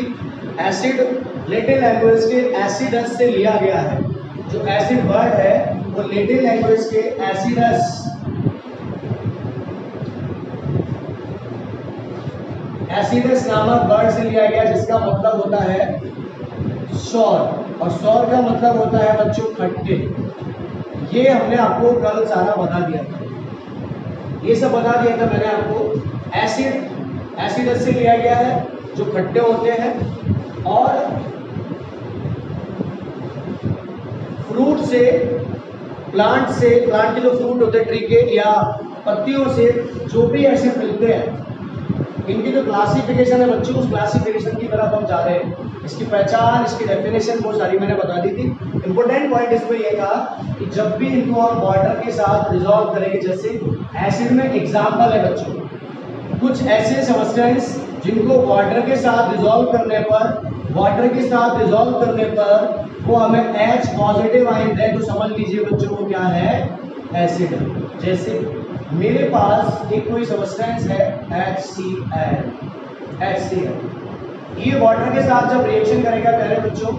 एसिड लैटिन लैंग्वेज के एसिडस से लिया गया है। जो एसिड वर्ड है वो लैटिन लैंग्वेज के एसिडस नामक वर्ड से लिया गया, जिसका मतलब होता है सौर, और सौर का मतलब होता है बच्चों खट्टे। ये हमने आपको कल सारा बता दिया था, ये सब बता दिया था मैंने आपको। एसिडस से लिया गया है, जो खट्टे होते हैं, और फ्रूट से, प्लांट के जो फ्रूट होते हैं, ट्री के या पत्तियों से जो भी एसिड मिलते हैं, इनकी जो क्लासिफिकेशन है बच्चों, उस क्लासिफिकेशन की तरफ हम जा रहे हैं। इसकी पहचान, इसकी डेफिनेशन वो सारी मैंने बता दी थी। इंपॉर्टेंट पॉइंट इसमें यह था कि जब भी इनको हम वाटर के साथ रिजॉल्व करेंगे, जैसे एसिड में एग्जाम्पल है बच्चों, कुछ ऐसे सब्सटेंस जिनको वाटर के साथ रिजॉल्व करने पर वाटर के साथ डिजोल्व करने पर वो हमें H पॉजिटिव आयन है, तो समझ लीजिए बच्चों वो क्या है, एसिड है। जैसे मेरे पास एक कोई सब्सटेंस है HCl, ये वाटर के साथ जब रिएक्शन करेगा प्यारे बच्चों,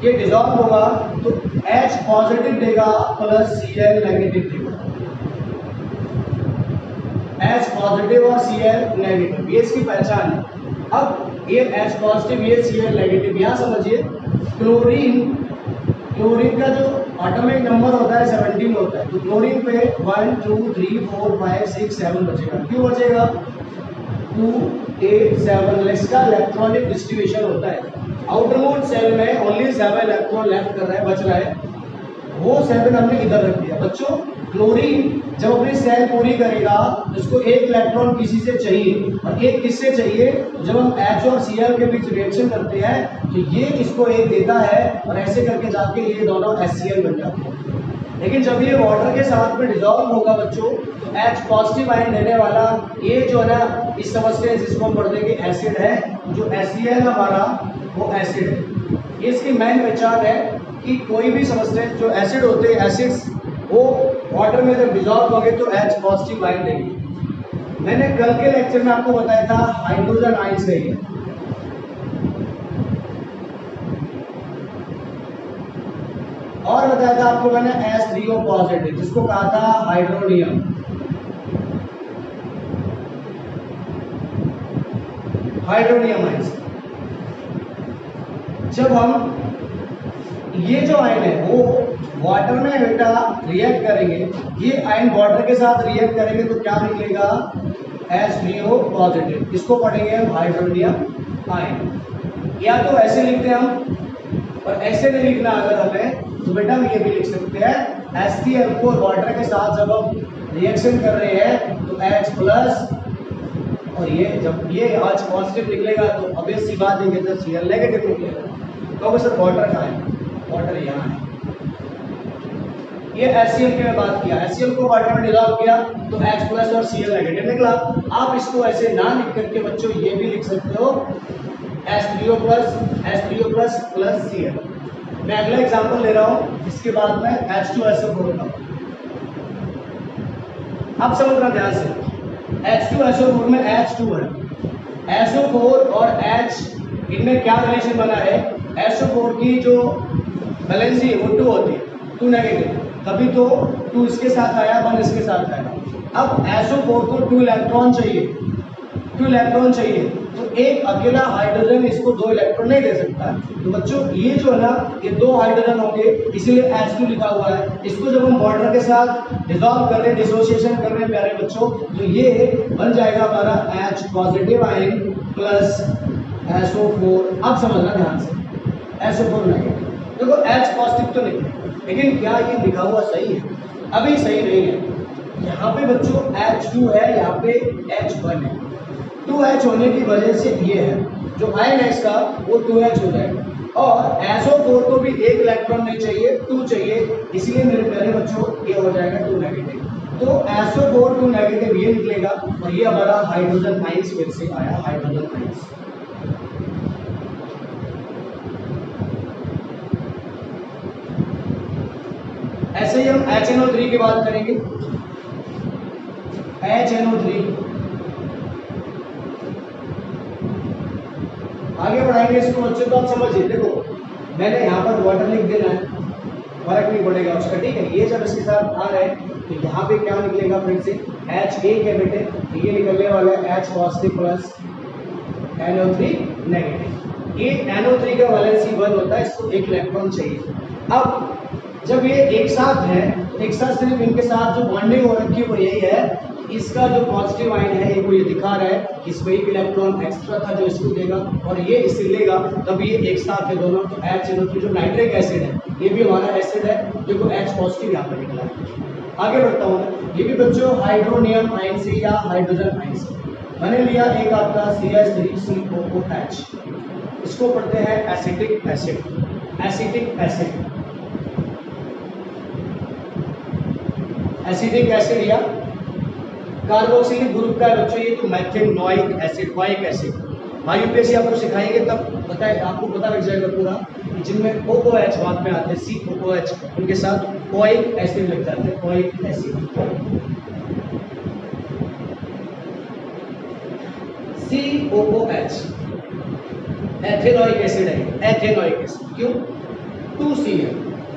ये डिजोल्व होगा तो H पॉजिटिव देगा प्लस Cl नेगेटिव देगा, H पॉजिटिव और Cl नेगेटिव, ये इसकी पहचान है। अब ये H पॉजिटिव, ये Cl नेगेटिव, यहाँ समझिए क्लोरीन का जो एटॉमिक नंबर होता है 17 होता है, तो क्लोरीन पे 1 2 3 4 5 6 7 बचेगा। क्यों बचेगा? 2 8 7 इसका इलेक्ट्रॉनिक डिस्ट्रीब्यूशन होता है। आउटर मोस्ट सेल में ओनली 7 इलेक्ट्रॉन लेफ्ट कर रहा है, बच रहा है, वो 7 हमने इधर रख दिया। बच्चों क्लोरीन जब अपनी सेल पूरी करेगा तो उसको एक इलेक्ट्रॉन किसी से चाहिए, और एक किससे चाहिए? जब हम H और Cl के बीच रिएक्शन करते हैं तो ये इसको एक देता है, और ऐसे करके जाके ये दोनों HCl बन जाते हैं। लेकिन जब ये वाटर के साथ में डिजोल्व होगा बच्चों, तो H पॉजिटिव आयन देने वाला ये जो है ना, इस सब्सटेंस जिसको हम पढ़ देंगे एसिड है, जो HCl हमारा वो एसिड है। ये इसकी मेन पहचान है कि कोई भी सब्सटेंस जो एसिड होते हैं, एसिड्स वो वाटर में जब डिजोल्व होंगे तो H पॉजिटिव आयन देंगे। मैंने कल के लेक्चर में आपको बताया था हाइड्रोजन आयन से ही, और बताया था आपको मैंने H3O पॉजिटिव, जिसको कहा था हाइड्रोनियम। हाइड्रोनियम आयन जब हम ये जो आयन है वो वाटर में बेटा रिएक्ट करेंगे, ये आयन वाटर के साथ रिएक्ट करेंगे तो क्या निकलेगा? H3O positive. इसको पढ़ेंगे हम हाइड्रोनियम आयन। या तो ऐसे लिखते हैं हम, और ऐसे नहीं लिखना अगर हमें, तो बेटा हम ये भी लिख सकते हैं HCl को वाटर के साथ जब हम रिएक्शन कर रहे हैं तो H प्लस, और ये जब ये H पॉजिटिव निकलेगा तो obvious सी बात है कि Cl नेगेटिव निकलेगा। तो सर वाटर कहाँ है? वाटर यहाँ है। ये HCl की मैं बात किया, HCl को वाटर में डिसॉल्व किया तो H प्लस और Cl नेगेटिव निकला। आप इसको ऐसे ना लिख करके बच्चों ये भी लिख सकते हो H3O प्लस प्लस Cl। मैं अगला एग्जांपल ले रहा हूँ, इसके बाद में H2SO4 का। अब समझना ध्यान से, H2SO4 में H2 है, SO4 और H इनमें क्या रिलेशन बना है? SO4 की जो वैलेंसी है वो 2 होती है, 2 नेगेटिव, कभी तो 2 इसके साथ आया, 1 इसके साथ आया। अब SO4 को 2 इलेक्ट्रॉन चाहिए, 2 इलेक्ट्रॉन चाहिए, तो एक अकेला हाइड्रोजन इसको 2 इलेक्ट्रॉन नहीं दे सकता। तो बच्चों ये जो है ना, ये 2 हाइड्रोजन होंगे, इसीलिए H2 लिखा हुआ है। इसको जब हम वाटर के साथ डिसॉल्व कर रहे हैं, डिसोसिएशन कर रहे हैं प्यारे बच्चों, तो ये बन जाएगा हमारा H positive ion plus SO4। अब समझना ध्यान से, SO4 नेगेटिव। देखो H पॉजिटिव तो नहीं, लेकिन क्या ये लिखा हुआ सही है? अभी सही नहीं है। यहाँ पे बच्चों H2 है, यहाँ पे H1 है। 2H होने की वजह से ये है, जो आयन है इसका वो 2H हो जाएगा, और SO4 को भी एक इलेक्ट्रॉन नहीं चाहिए, 2 चाहिए, इसलिए मेरे प्यारे बच्चों ये हो जाएगा 2 नेगेटिव। तो SO4 2 नेगेटिव ये निकलेगा, और ये हमारा हाइड्रोजन आयंस फिर से आया, हाइड्रोजन आयंस। ऐसे ही हम HNO3 की बात करेंगे। HNO3 आगे बढ़ाएंगे इसको बच्चों, तो आप समझिए। देखो मैंने यहाँ पर वाटर लिख देना है, फर्क नहीं पड़ेगा उसका, ठीक है। ये जब इसके साथ आ रहा है तो यहाँ पे क्या निकलेगा? फिर से H एक है बेटे, तो ये निकलने वाला है H positive plus NO3 negative. ये NO3 का वैलेंसी 1 होता है, इसको एक इलेक्ट्रॉन चाहिए। अब जब ये एक साथ है, एक साथ सिर्फ इनके साथ जो बॉन्डिंग हो रखी है वो यही है, इसका जो पॉजिटिव आयन है ये को ये दिखा रहा है, इसमें एक इलेक्ट्रॉन एक्स्ट्रा था जो इसको देगा, और ये इसे लेगा, तब ये एक साथ है दोनों। तो HNO3 जो नाइट्रिक एसिड है, ये भी हमारा एसिड है, देखो H पॉजिटिव यहाँ पर निकला है। आगे बढ़ता हूँ, ये भी बच्चों हाइड्रोनियम आयन से या हाइड्रोजन आयन से। मैंने लिया एक आपका CH3COOH, इसको पढ़ते हैं acetic acid. Acetic acid, acetic acid या कार्बोक्सिलिक ग्रुप का है बच्चों, ये तो मेथेनोइक एसिड, वाइक एसिड। भाई यूपीएससी आपको सिखाएंगे तब बताए, आपको पता लग जाएगा पूरा कि जिनमें OOH बाद में आते हैं, COOH, उनके साथ ओइक एसिड लग जाते हैं, oic acid. COOH ethanoic acid है, एथेनोइक एसिड। क्यों? 2C है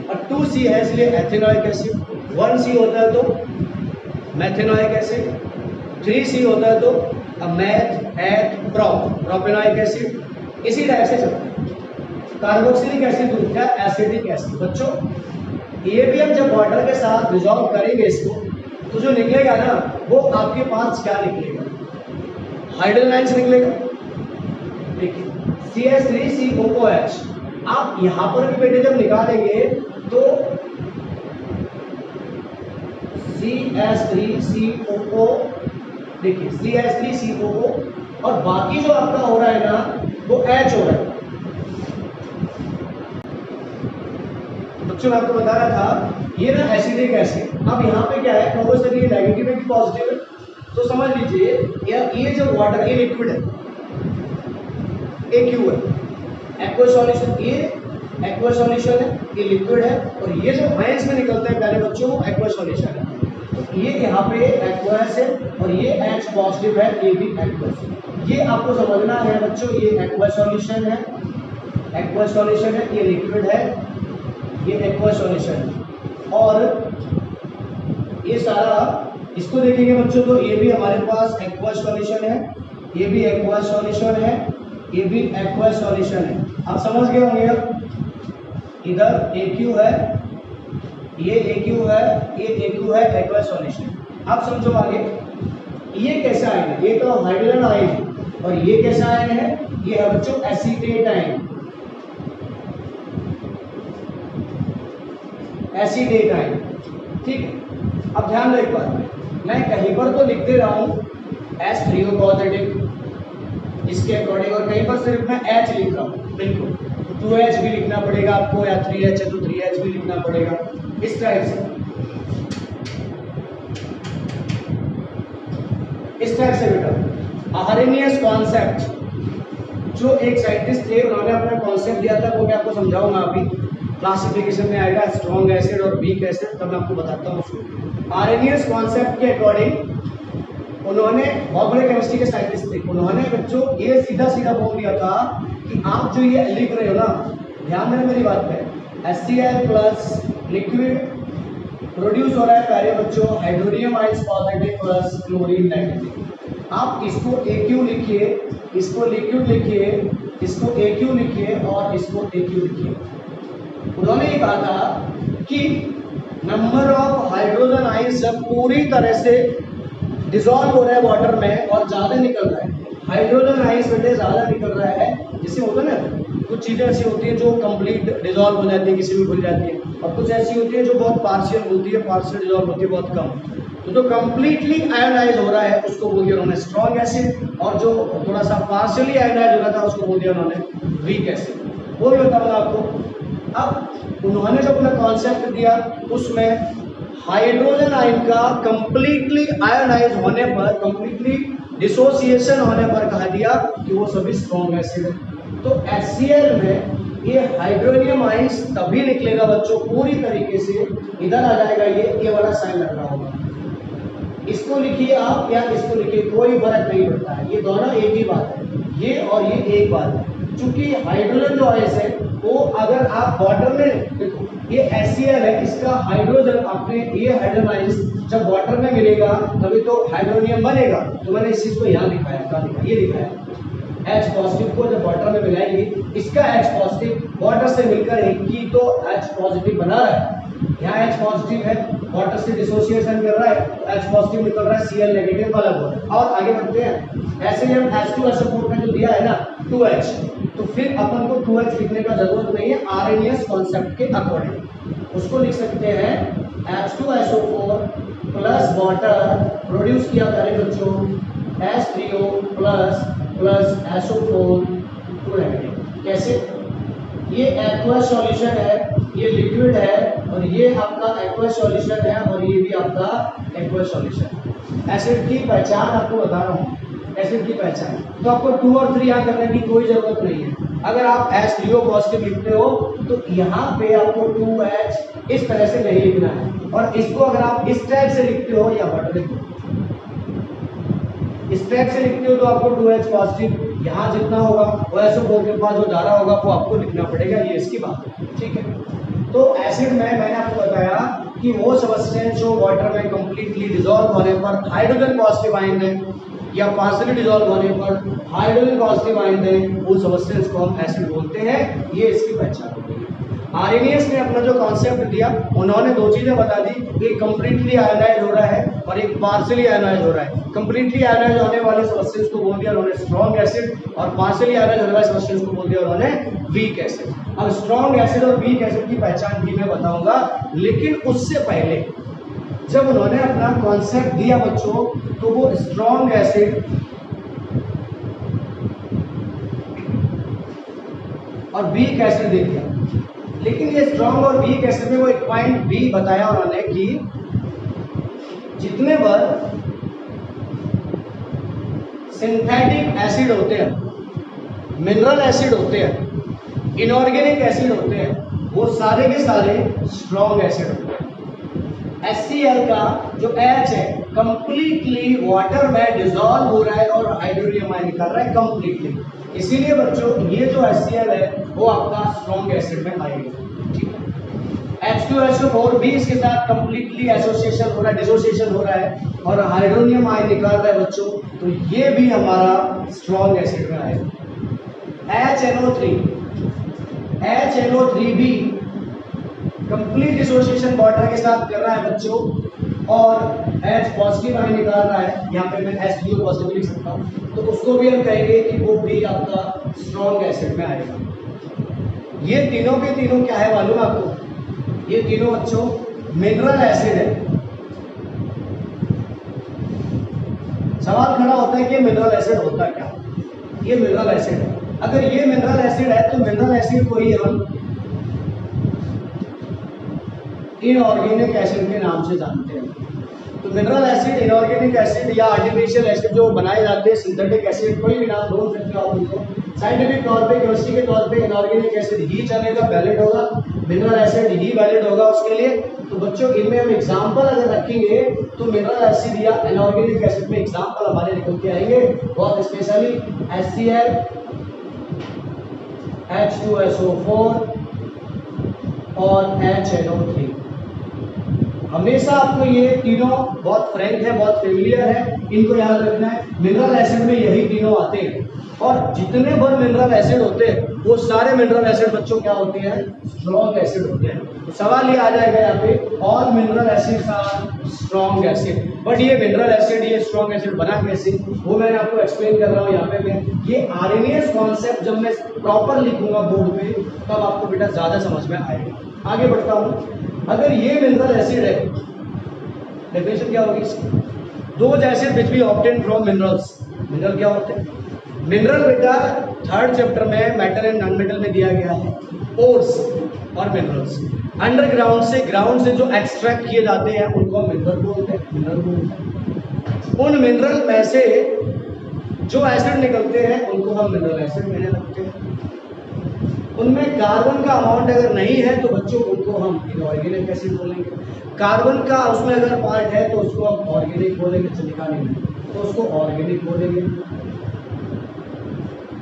और 2C है इसलिए एथेनोइक एसिड। 1C होता है तो मेथेनोइक एसिड, 3C होता है तो मैथ एथ प्रोपेनोइक एसिड। इसी टाइप से चलता है। कार्बोक्सिलिक एसिड दूसरा एसिडिक एसिड। बच्चों ये भी हम जब वाटर के साथ डिसॉल्व करेंगे इसको तो जो निकलेगा ना वो आपके पास क्या निकलेगा? हाइड्रोजन आयंस निकलेगा। देखिए CH3COOH, आप यहां पर भी बेटे जब निकालेंगे तो CH3COO, देखिए CH3COO और बाकी जो आपका हो रहा है ना वो H हो रहा है। बच्चों मैं आपको बता रहा था ये ना एसिडिक एसिड। अब यहाँ पे क्या है, कंपोजिशन ये नेगेटिव है कि पॉजिटिव है? तो समझ लीजिए ये जो वाटर ये लिक्विड है, AQ है, एक्वा सॉल्यूशन, ये एक्वा सॉल्यूशन है, ये लिक्विड है और ये जो आयंस में निकलता है प्यारे बच्चों वो एक्वा सॉल्यूशन है। तो ये यहाँ पे एक्वास है और ये H पॉजिटिव है, ये भी एक्वस है। ये आपको समझना है बच्चों, ये एक्वा सॉल्यूशन है, एक्वा सॉल्यूशन है, ये लिक्विड है, ये एक्वा सॉल्यूशन है और ये सारा इसको देखेंगे बच्चों तो ये भी हमारे पास एक्वा सॉल्यूशन है, ये भी एक्वा सॉल्यूशन है, ये भी एक्वा सॉल्यूशन है। आप समझ गए होंगे। अब इधर AQ है, ये AQ है, ये AQ है, एक्वा सॉल्यूशन। अब समझो आगे ये कैसा आयन है? ये तो हाइड्रोजन आयन है और ये कैसा आयन है? ये है बच्चों एसीटेट आयन, एसीटेट आयन। ठीक है, अब ध्यान दो एक बात, मैं कहीं पर तो लिख दे रहा हूं H3O पॉजिटिव इसके अकॉर्डिंग और कहीं पर सिर्फ मैं H लिख रहा हूं। बिल्कुल 2H भी लिखना पड़ेगा आपको, या 3H है तो 3H भी लिखना पड़ेगा, इस टाइप से, इस टाइप से बेटा। आर्हेनियस कॉन्सेप्ट जो एक साइंटिस्ट थे उन्होंने अपना कॉन्सेप्ट दिया था वो मैं आपको समझाऊंगा अभी, क्लासिफिकेशन में आएगा स्ट्रॉन्ग एसिड और वीक एसिड, तब मैं आपको बताता हूँ उसको। आर्हेनियस कॉन्सेप्ट के अकॉर्डिंग उन्होंने, बहुत बड़े केमिस्ट्री के साइंटिस्ट थे, उन्होंने बच्चों ये सीधा सीधा बोल दिया था कि आप जो ये लिख रहे हो ना, ध्यान देना मेरी बात पे, HCl प्लस लिक्विड प्रोड्यूस हो रहा है प्यारे बच्चों hydronium ions positive plus chlorine negative. आप इसको AQ लिखिए, इसको लिक्विड लिखिए, इसको AQ लिखिए और इसको AQ लिखिए। उन्होंने ये कहा था कि नंबर ऑफ हाइड्रोजन आयंस जब पूरी तरह से डिसॉल्व हो रहा है वाटर में और ज्यादा निकल रहा है, हाइड्रोजन आयंस बेटे ज्यादा निकल रहा है, जिससे होता है ना कुछ चीजें ऐसी होती है जो कंप्लीट डिसॉल्व हो जाती है, किसी भी भूल जाती है, और कुछ ऐसी होती है जो बहुत पार्शियल होती है, पार्शियल डिसॉल्व होती है बहुत कम। तो जो कंप्लीटली आयोनाइज हो रहा है उसको बोल दिया उन्होंने स्ट्रॉन्ग एसिड, और जो थोड़ा सा पार्शियली आयोनाइज हो रहा था उसको बोल दिया उन्होंने वीक एसिड। वो भी बताऊंगा आपको। अब उन्होंने जो अपना कॉन्सेप्ट दिया उसमें हाइड्रोजन आयन का कंप्लीटली आयोनाइज होने पर, कंप्लीटली डिसोसिएशन होने पर कहा दिया कि वो सभी स्ट्रॉन्ग एसिड है। तो HCl में ये हाइड्रोनियम आयंस तभी निकलेगा बच्चों पूरी तरीके से, इधर आ जाएगा ये वाला साइन लग रहा होगा, इसको लिखिए आप या इसको लिखिए, कोई फर्क नहीं पड़ता है, ये दोनों एक ही बात है, ये और ये एक बात है। चूंकि हाइड्रोजन जो आयंस है वो अगर आप वाटर में देखो, ये HCl है, इसका हाइड्रोजन अपने ये हाइड्रोजन आयंस जब वाटर में मिलेगा तभी तो हाइड्रोनियम बनेगा। तो मैंने इस चीज को यहाँ दिखाया, क्या दिखाया? ये दिखाया H पॉजिटिव को जब वाटर में मिलाएंगे, इसका H पॉजिटिव वाटर से मिलकर एक ही तो H पॉजिटिव बना रहा है, यहाँ H पॉजिटिव है, वाटर से डिसोसिएशन कर रहा है तो H पॉजिटिव निकल रहा है, Cl नेगेटिव अलग हो रहा है। और आगे बढ़ते हैं, ऐसे ही हम H2SO4 में जो दिया है ना 2H, तो फिर अपन को 2H लिखने का जरूरत नहीं है, आरएनएस कॉन्सेप्ट के अकॉर्डिंग उसको लिख सकते हैं H2SO4 प्लस वाटर प्रोड्यूस किया करें बच्चों H3O plus SO4 to negative. कैसे? ये एक्वा सॉल्यूशन है, ये लिक्विड है और ये आपका एक्वा सॉल्यूशन है और ये भी आपका एक्वा सॉल्यूशन है। एसिड की पहचान आपको बता रहा हूँ, एसिड की पहचान। तो आपको 2 और 3 यहाँ करने की कोई जरूरत नहीं है। अगर आप H3O पॉजिटिव लिखते हो तो यहाँ पे आपको 2H इस तरह से नहीं लिखना है, और इसको अगर आप इस टाइप से लिखते हो या बट लिखो, इस टाइप से लिखते हो तो आपको 2H पॉजिटिव यहाँ जितना होगा वो SO4 के पास जो जा रहा होगा वो आपको लिखना पड़ेगा, ये इसकी बात है। ठीक है, तो एसिड में मैंने आपको बताया कि वो सब्सटेंस जो वाटर में कंप्लीटली डिसॉल्व होने पर हाइड्रोजन पॉजिटिव आयन है या पार्शियली डिसॉल्व होने पर हाइड्रोजन पॉजिटिव आयन है, वो सब्सटेंस को हम एसिड बोलते हैं। ये इसकी पहचान होती है। आर्हेनियस ने अपना जो कॉन्सेप्ट दिया, उन्होंने दो चीजें बता दी, एक कंप्लीटली आयोनाइज हो रहा है और एक पार्शियली आयोनाइज हो रहा है। कंप्लीटली आयोनाइज होने वाले सब्सटेंस को बोल दिया उन्होंने स्ट्रॉन्ग एसिड, और पार्शियली आयोनाइज होने वाले सब्सटेंस को बोल दिया उन्होंने वीक एसिड। अब स्ट्रॉन्ग एसिड और वीक एसिड की पहचान भी मैं बताऊंगा, लेकिन उससे पहले जब उन्होंने अपना कॉन्सेप्ट दिया बच्चों, तो वो स्ट्रॉन्ग एसिड और वीक एसिड दे दिया। लेकिन ये स्ट्रॉन्ग और वीक एसिड में वो एक पॉइंट भी बताया उन्होंने कि जितने बार सिंथेटिक एसिड होते हैं, मिनरल एसिड होते हैं, इनऑर्गेनिक एसिड होते हैं, वो सारे के सारे स्ट्रॉन्ग एसिड होते हैं। HCl का जो H है कंप्लीटली वाटर में डिसॉल्व हो रहा है और हाइड्रोनियम आयन निकाल रहा है कंप्लीटली। इसीलिए बच्चों ये जो HCl है वो आपका स्ट्रॉन्ग एसिड में आएगा। ठीक है, H2SO4 भी इसके साथ कंप्लीटली एसोसिएशन हो रहा है, डिसोसिएशन हो रहा है और हाइड्रोनियम आयन निकाल रहा है बच्चों, तो ये भी हमारा स्ट्रॉन्ग एसिड में आएगा। HNO3 भी कंप्लीट डिसोसिएशन वाटर के साथ कर रहा है बच्चों, और H पॉजिटिव आयन निकाल रहा है, यहाँ पे मैं H2O पॉजिटिव लिख सकता हूँ, तो उसको भी हम कहेंगे कि वो भी आपका स्ट्रॉन्ग एसिड में आएगा। ये तीनों के तीनों क्या है मालूम है आपको? ये तीनों बच्चों मिनरल एसिड है। सवाल खड़ा होता है कि मिनरल एसिड होता क्या? ये मिनरल एसिड है। अगर ये मिनरल एसिड है तो मिनरल एसिड को ही हम इनऑर्गेनिक एसिड के नाम से जानते हैं। तो मिनरल एसिड, इनऑर्गेनिक एसिड या आर्टिफिशियल एसिड जो बनाए जाते हैं, सिंथेटिक एसिड, कोई भी नाम बोल सकते हो आप उनको। साइंटिफिक तौर पे, केमिस्ट्री के तौर पे इनऑर्गेनिक एसिड ही चलेगा, वैलिड होगा, मिनरल एसिड ही वैलिड होगा उसके लिए। तो बच्चों इनमें हम एग्जाम्पल अगर रखेंगे तो मिनरल एसिड या इनऑर्गेनिक एसिड में एग्जाम्पल हमारे निकल के आएंगे बहुत स्पेशली HCl, H2SO4 और HNO3। हमेशा आपको ये तीनों बहुत फ्रैंक है, बहुत फेमिलियर है, इनको याद रखना है। मिनरल एसिड में यही तीनों आते हैं, और जितने बार मिनरल एसिड होते हैं वो सारे मिनरल एसिड बच्चों क्या होते हैं? स्ट्रॉन्ग एसिड होते हैं। तो सवाल ये आ जाएगा यहाँ पे, all mineral acids are strong acid. But ये मिनरल एसिड, ये स्ट्रॉन्ग एसिड बना कैसे, वो मैंने आपको एक्सप्लेन कर रहा हूँ यहाँ पे मैं। ये आर्हेनियस कॉन्सेप्ट जब मैं प्रॉपर लिखूंगा बोर्ड पे तब आपको बेटा ज्यादा समझ में आएगा। आगे बढ़ता हूँ। अगर ये मिनरल एसिड है, डेफिनेशन क्या होगी इसकी? Those acid which B obtained from minerals. Mineral क्या होते हैं? मिनरल बेटा 3rd चैप्टर में मेटल एंड नॉन मेटल में दिया गया है। ओर्स और मिनरल्स अंडरग्राउंड से, ग्राउंड से जो एक्सट्रैक्ट किए जाते हैं उनको हम मिनरल बोलते हैं। मिनरल बोलते हैं उन मिनरल में से जो एसिड निकलते हैं उनको हम मिनरल एसिड कहने लगते हैं। उनमें कार्बन का अमाउंट अगर नहीं है तो बच्चों उनको हम इनऑर्गेनिक एसिड बोलेंगे। कार्बन का उसमें अगर पार्ट है तो उसको हम ऑर्गेनिक बोलेंगे, सिलिका नहीं तो उसको ऑर्गेनिक बोलेंगे।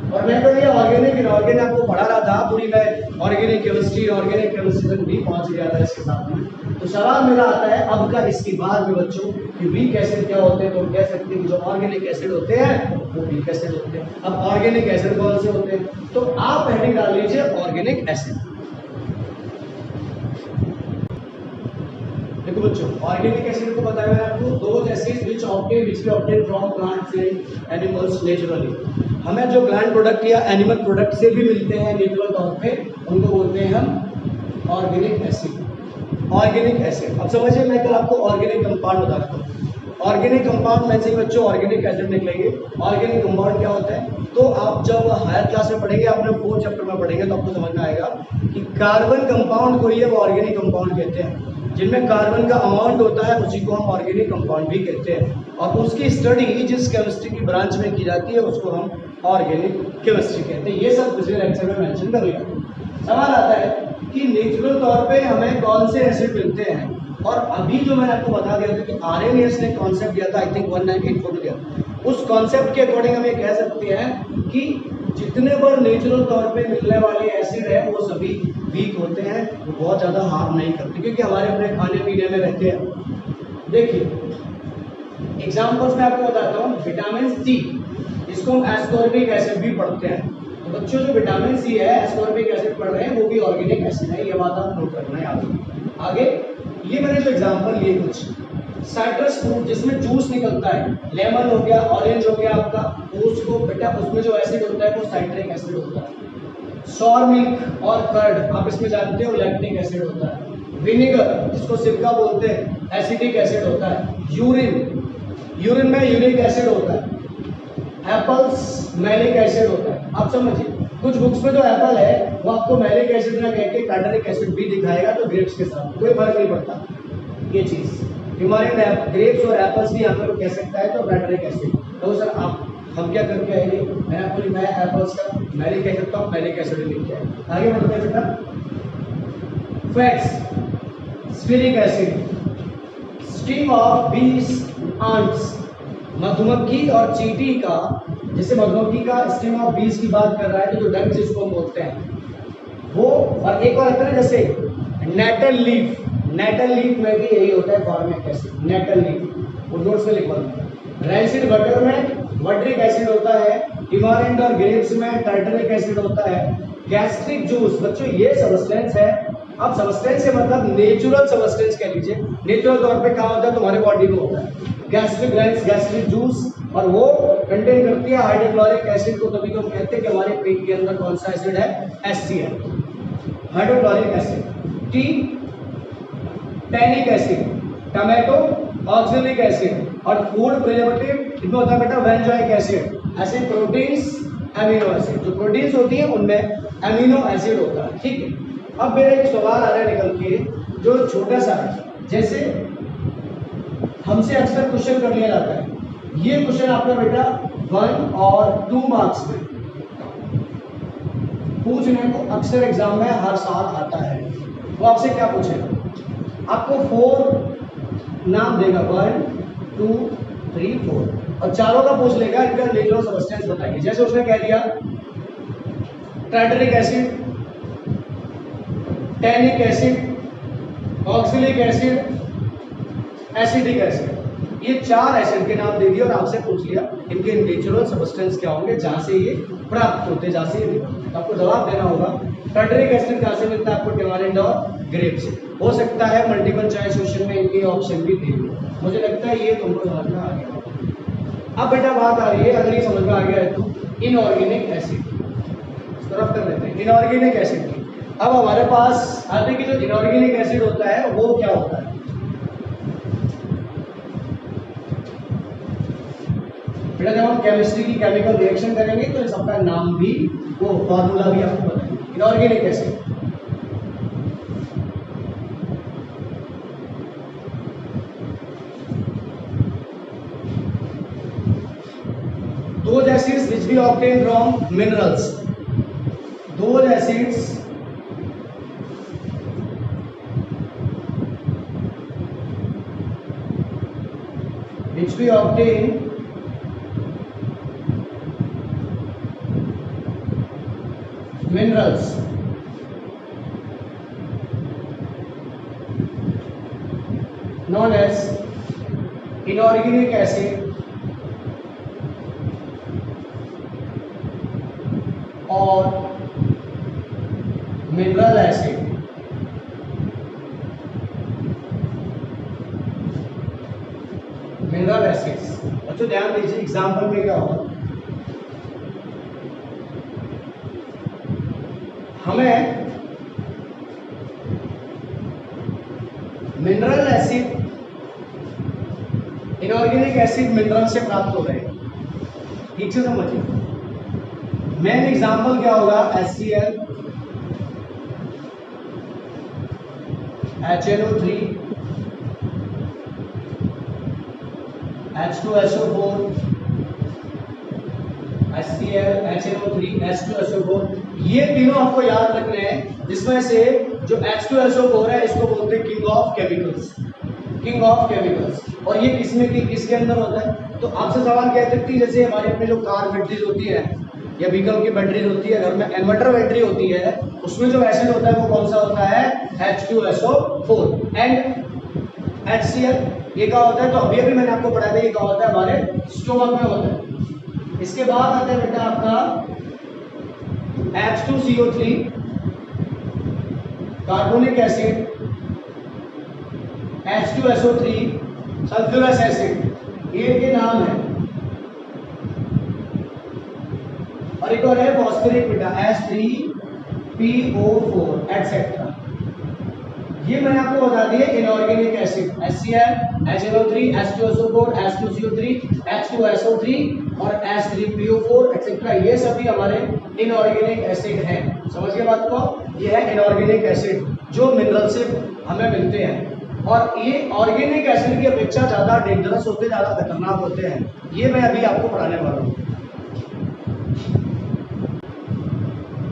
और मैं तो ये ऑर्गेनिक इनऑर्गेनिक आपको पढ़ा रहा था, पूरी मैं ऑर्गेनिक केमिस्ट्री तक भी पहुंच गया था इसके साथ में। तो सवाल मेरा आता है अब का इसके बाद में बच्चों कि वीक एसिड क्या होते हैं, तो कह सकते हैं कि जो ऑर्गेनिक एसिड होते हैं वो वीक एसिड होते हैं। अब ऑर्गेनिक एसिड कौन से होते हैं, तो आप हेडिंग डाल लीजिए ऑर्गेनिक एसिड। देखो बच्चों, ऑर्गेनिक एसिड को बताया मैंने आपको, those acids which B obtain from plants and animals naturally. हमें जो प्लांट प्रोडक्ट या एनिमल प्रोडक्ट से भी मिलते हैं नेचुरल तौर पे, उनको बोलते हैं हम ऑर्गेनिक एसिड। ऑर्गेनिक एसिड, अब समझिए मैं कल आपको ऑर्गेनिक कंपाउंड बता रहा हूँ। ऑर्गेनिक कंपाउंड में से बच्चों ऑर्गेनिक एसिड निकलेंगे। ऑर्गेनिक कंपाउंड क्या होता है, तो आप जब हायर क्लास में पढ़ेंगे, आपने 4th चैप्टर में पढ़ेंगे तो आपको समझ में आएगा कि कार्बन कंपाउंड को ही वो ऑर्गेनिक कंपाउंड कहते हैं। जिनमें कार्बन का अमाउंट होता है उसी को हम ऑर्गेनिक कंपाउंड भी कहते हैं, और उसकी स्टडी जिस केमिस्ट्री की ब्रांच में की जाती है उसको हम ऑर्गेनिक केमिस्ट्री कहते हैं। ये सब पिछले लेक्चर में मेंशन कर लिया। सवाल आता है कि नेचुरल तौर पे हमें कौन से एसिड मिलते हैं, और अभी जो मैंने आपको बता दिया था कि आरएनएस ने कॉन्सेप्ट दिया था, आई थिंक 1984 दिया, उस कॉन्सेप्ट के अकॉर्डिंग हम ये कह सकते हैं कि जितने पर नेचुरल तौर पे मिलने वाले एसिड है वो सभी वीक होते हैं, वो बहुत ज़्यादा हार्म नहीं करते क्योंकि हमारे अपने खाने पीने में रहते हैं। देखिए एग्जाम्पल्स में आपको बताता हूँ, विटामिन सी, इसको हम एस्कॉर्बिक एसिड भी पढ़ते हैं। तो बच्चों जो विटामिन सी है, एस्कॉर्बिक एसिड पढ़ रहे हैं, वो भी ऑर्गेनिक एसिड है, ये बात आप नोट करना है। आगे ये मैंने जो एग्जाम्पल लिए कुछ, साइट्रस फ्रूट जिसमें जूस निकलता है, लेमन हो गया, ऑरेंज हो गया आपका, उसको बेटा उसमें जो एसिड होता है वो साइट्रिक एसिड होता है। सॉर मिल्क और कर्ड आप इसमें जानते हो लैक्टिक एसिड होता है। विनेगर जिसको सिरका बोलते हैं एसिडिक एसिड होता है। यूरिन में यूरिक एसिड होता है। एप्पल्स मैलिक एसिड होता है। आप समझिए कुछ बुक्स में जो एप्पल है वो आपको मैलिक एसिड ना कह के टार्टरिक एसिड भी दिखाएगा, तो ग्रेप्स के साथ कोई फर्क नहीं पड़ता। ये चीज हमारे ग्रेप्स और एप्पल्स भी यहाँ पर कह सकता है तो टार्टरिक एसिड। तो सर आप हम क्या करके आएंगे, मैंने आपको लिखा है एप्पल्स का मैलिक एसिड, तो आप मैलिक एसिड लिख के आए। आगे बढ़ते हैं बेटा, fats, stearic acid, sting of bees ants, मधुमक्खी और चींटी का, जैसे मधुमक्खी का स्टिंग ऑफ बीस की बात कर रहा है तो जो डंक जिसको हम बोलते हैं वो, और एक और तरह जैसे नेटल लीफ, नेटल लीफ में भी यही होता है फॉर्मिक एसिड, नेटल लीफ, वो नोट्स में लिखवा दूंगा। रैंसिड बटर में बटरिक एसिड होता है, इमारेंट और ग्रेप्स में टार्टरिक एसिड होता है। गैस्ट्रिक जूस बच्चों ये सबस्टेंस है, अब सबस्टेंस से मतलब नेचुरल सबस्टेंस कह लीजिए, नेचुरल तौर पे कहाँ होता है तुम्हारे बॉडी में होता है गैस्ट्रिक ग्रैंड्स, गैस्ट्रिक जूस, और वो कंटेन करती है हाइड्रोक्लोरिक एसिड को, तभी तो हम कहते हैं कि हमारे पेट के अंदर कौन सा एसिड है, HCl, hydrochloric acid. T, tannic acid, tomato oxalic acid, और फूड प्रिजर्वेटिव इनमें होता है बेटा बेंजोइक एसिड। ऐसे प्रोटीन्स, अमीनो एसिड, जो प्रोटीन्स होती है उनमें अमीनो एसिड होता है। ठीक है, अब मेरा एक सवाल आ रहा है निकल के जो छोटा सा है, जैसे हमसे अक्सर क्वेश्चन कर लिया जाता है, ये क्वेश्चन आपका बेटा 1 और 2 मार्क्स में पूछने को अक्सर एग्जाम में हर साल आता है। वो आपसे क्या पूछेगा, आपको 4 नाम देगा, 1 2 3 4, और चारों का पूछ लेगा इनका नेचुरल सबस्टेंस बताइए। जैसे उसने कह दिया tartaric acid, tannic acid, oxalic acid, acidic acid, ये 4 एसिड के नाम दे दिए और आपसे पूछ लिया इनके नेचुरल सबस्टेंस क्या होंगे, जहां से ये प्राप्त होते, जहां से ये निकलते। आपको जवाब देना होगा टार्टरिक एसिड कहां से मिलता है, आपको टेमारिंड और ग्रेप से। हो सकता है मल्टीपल चॉइस क्वेश्चन में इनके ऑप्शन भी दे दिए, मुझे लगता है ये तुमको समझ में आ गया। अब बेटा बात आ रही है, अगर ये समझ में आ गया है तो इनऑर्गेनिक एसिड तरफ कर लेते हैं, इनऑर्गेनिक एसिड की। अब हमारे पास आते कि जो इनऑर्गेनिक एसिड होता है वो क्या होता है, बेटा जब हम केमिस्ट्री की केमिकल रिएक्शन करेंगे तो इस सबका नाम भी, वो फॉर्मूला भी आपको बताएंगे। Inorganic acid, those acids which we obtain from minerals, those acids which we obtain minerals known as inorganic acid और मिनरल एसिड। मिनरल एसिड्स बच्चों ध्यान दीजिए, एग्जाम्पल में क्या होगा, हमें mineral acid, inorganic acid mineral से प्राप्त हो रहे हैं, ठीक से समझिए। मेन एग्जाम्पल क्या होगा, HCl, HNO3, H2SO4, HCl, HNO3, H2SO4, ये तीनों आपको याद रखने हैं, जिसमें से जो H2SO4 है इसको बोलते हैं king of chemicals, king of chemicals. और ये किसके अंदर होता है? तो आपसे सवाल कह सकती है, जैसे हमारे अपने जो कार बैटरीज होती है या व्हीकल की बैटरीज होती है, घर में इन्वर्टर बैटरी होती है, उसमें जो एसिड होता है वो कौन सा होता है? H2SO4 and HCl। ये क्या होता है? तो अभी मैंने आपको पढ़ाया था, ये क्या होता है? हमारे स्टोमक में होता है। इसके बाद आता है बेटा आपका H2CO3 carbonic acid, H2SO3 sulphurous acid, ये के नाम है। और एक और है फॉस्फोरिक बेटा H3PO4 एटसेट्रा। ये मैंने आपको बता दिया inorganic acid HCl, HNO3, H2SO4, H2CO3, H2SO3 और H3PO4 एटसेट्रा, ये सभी हमारे इनऑर्गेनिक एसिड हैं। समझ गए बात को? ये है इनऑर्गेनिक एसिड जो मिनरल से हमें मिलते हैं, और ये ऑर्गेनिक एसिड की अपेक्षा ज्यादा डेंजरस होते, ज्यादा खतरनाक होते हैं। ये मैं अभी आपको पढ़ाने वाला हूँ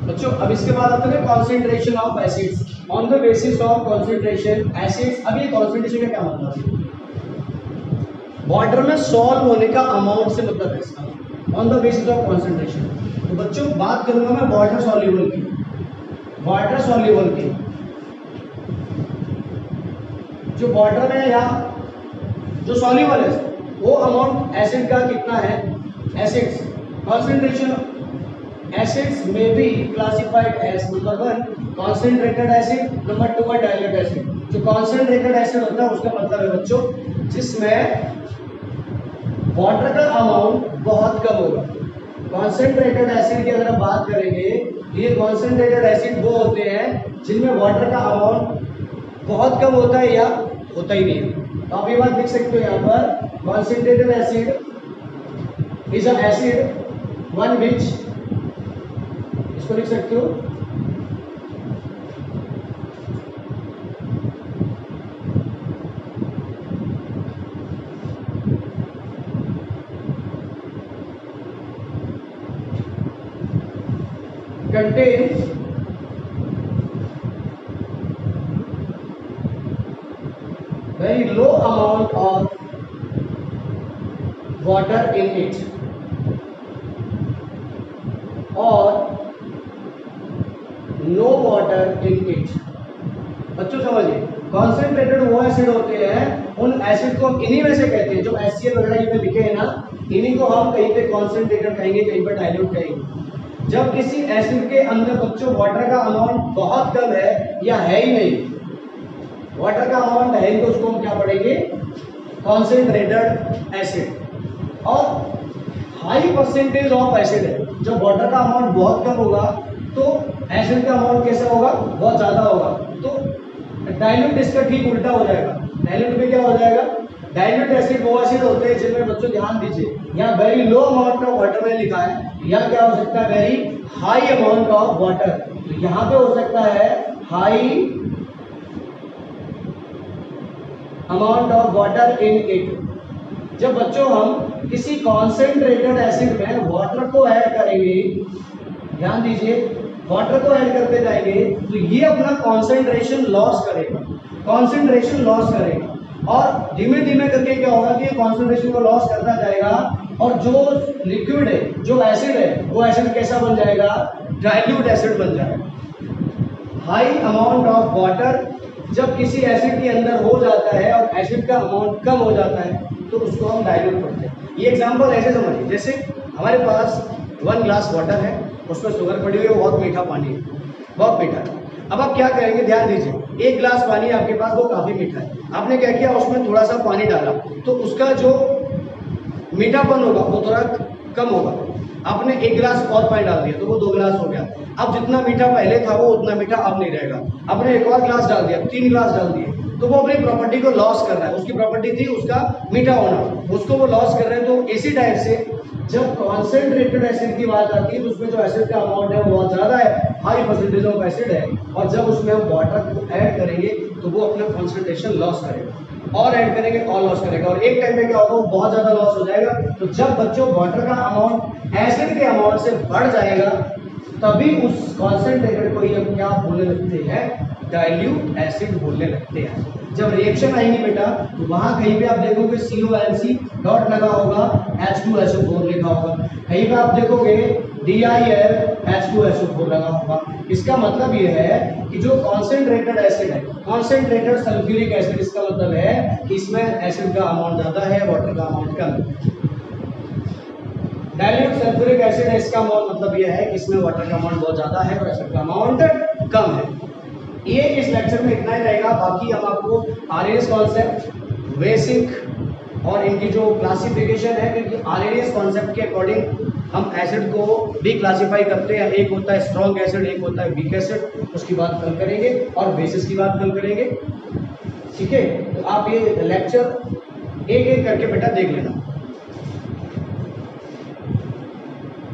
बच्चों। अब इसके बाद आते हैं concentration of acids on the basis of concentration acids. अब ये कॉन्सेंट्रेशन का क्या मतलब है? वाटर में सॉल्व होने का अमाउंट से मतलब है इसका, on the basis of concentration. तो बच्चों बात करूंगा मैं वाटर सॉल्युबल की, वाटर सॉल्युबल की। जो वाटर में या जो सॉल्युबल है वो अमाउंट एसिड का कितना है? एसिड्स कॉन्सेंट्रेशन एसिड्स में be classified as number 1 concentrated acid, number 2 है डाइल्यूट एसिड। जो कॉन्सेंट्रेटेड एसिड होता है उसका मतलब है बच्चों जिसमें वाटर का अमाउंट बहुत कम होगा। कॉन्सेंट्रेटेड एसिड की अगर हम बात करेंगे, ये कॉन्सेंट्रेटेड एसिड वो होते हैं जिनमें वाटर का अमाउंट बहुत कम होता है या होता ही नहीं है। तो आप ये बात लिख सकते हो यहाँ पर, concentrated acid is a acid one which, इसको लिख सकते हो contains very low amount of water in it or no water in it। बच्चों समझिए, कॉन्सेंट्रेटेड वो एसिड होते हैं, उन एसिड को हम इन्हीं में से कहते हैं, जो HCl वगैरह ये लिखे हैं ना, इन्हीं को हम कहीं पे कॉन्सेंट्रेटेड कहेंगे, कहीं पे डाइल्यूट कहेंगे। जब किसी एसिड के अंदर बच्चों वाटर का अमाउंट बहुत कम है या है ही नहीं, वाटर का अमाउंट है ही, तो उसको हम क्या पढ़ेंगे? Concentrated acid. और हाई परसेंटेज ऑफ एसिड है, जब वाटर का अमाउंट बहुत कम होगा तो एसिड का अमाउंट कैसा होगा? बहुत ज्यादा होगा। तो डाइल्यूट इसका ठीक उल्टा हो जाएगा। डाइल्यूट में क्या हो जाएगा? डाइल्यूट एसिड वो एसिड होते हैं जिनमें बच्चों ध्यान दीजिए, यहाँ very low amount of water में लिखा है, या क्या हो सकता है? Very high amount of water. तो यहाँ पे हो सकता है high amount of water in it. जब बच्चों हम किसी कॉन्सेंट्रेटेड एसिड में वाटर को ऐड करेंगे, ध्यान दीजिए, वाटर को ऐड करते जाएंगे तो ये अपना कॉन्सेंट्रेशन लॉस करेगा, कॉन्सेंट्रेशन लॉस करेगा, और धीमे धीमे करके क्या होगा कि कॉन्सेंट्रेशन को लॉस करता जाएगा, और जो लिक्विड है, जो एसिड है, वो एसिड कैसा बन जाएगा? डाइल्यूट एसिड बन जाएगा। हाई अमाउंट ऑफ वाटर जब किसी एसिड के अंदर हो जाता है और एसिड का अमाउंट कम हो जाता है तो उसको हम डाइल्यूट पढ़ते हैं। ये एग्जांपल ऐसे समझिए, जैसे हमारे पास 1 ग्लास वाटर है, उसमें शुगर पड़ी हुई है, बहुत मीठा पानी है, बहुत मीठा। अब आप क्या करेंगे? ध्यान दीजिए, 1 ग्लास पानी आपके पास, वो काफी मीठा है, आपने क्या किया? उसमें थोड़ा सा पानी डाला तो उसका जो मीठापन होगा वो थोड़ा कम होगा। आपने 1 गिलास और पानी डाल दिया तो वो 2 गिलास हो गया। अब जितना मीठा पहले था वो उतना मीठा अब नहीं रहेगा। आपने एक और गिलास डाल दिया, 3 गिलास डाल दिए, तो वो अपनी प्रॉपर्टी को लॉस कर रहा है। उसकी प्रॉपर्टी थी उसका मीठा होना, उसको वो लॉस कर रहे हैं। तो इसी टाइप से जब कॉन्सेंट्रेटेड एसिड की बात आती है तो उसमें जो एसिड का अमाउंट है वो बहुत ज़्यादा है, हाई परसेंटेज ऑफ एसिड है, और जब उसमें हम वाटर को ऐड करेंगे तो वो अपना कॉन्सेंट्रेशन लॉस करेगा। और ऐड करेंगे और लॉस करेगा, और एक टाइम में क्या होगा, वो बहुत ज्यादा लॉस हो जाएगा। तो जब बच्चों वाटर का अमाउंट एसिड के अमाउंट से बढ़ जाएगा, तभी उस कॉन्सेंट्रेटेड को ही हम क्या बोलने लगते हैं, डाइल्यूट एसिड बोलने लगते हैं। जब रिएक्शन आएंगी बेटा, तो वहां कहीं पे आप देखोगे CONC डॉट लगा होगा, H2SO4 लिखा होगा, कहीं पे आप देखोगे DIL H2SO4 लगा होगा। इसका मतलब ये है कि जो कॉन्सेंट्रेटेड एसिड है, कॉन्सेंट्रेटेड सल्फ्यूरिक एसिड, इसका मतलब है कि इसमें एसिड का अमाउंट ज्यादा है, वाटर का अमाउंट कम है। डाइल्यूट सल्फ्यूरिक एसिड है, इसका मतलब यह है कि इसमें वाटर का अमाउंट बहुत ज्यादा है और एसिड का अमाउंट कम है। ये इस लेक्चर में इतना ही रहेगा। बाकी हम आपको आरएनएस कॉन्सेप्ट, बेसिक और इनकी जो क्लासिफिकेशन है, क्योंकि आरएनएस कॉन्सेप्ट के अकॉर्डिंग हम एसिड को भी क्लासिफाई करते हैं। एक होता है स्ट्रॉन्ग एसिड, एक होता है वीक एसिड, उसकी बात कल करेंगे, और बेसिस की बात कल करेंगे। ठीक है, तो आप ये लेक्चर एक एक करके बेटा देख लेना।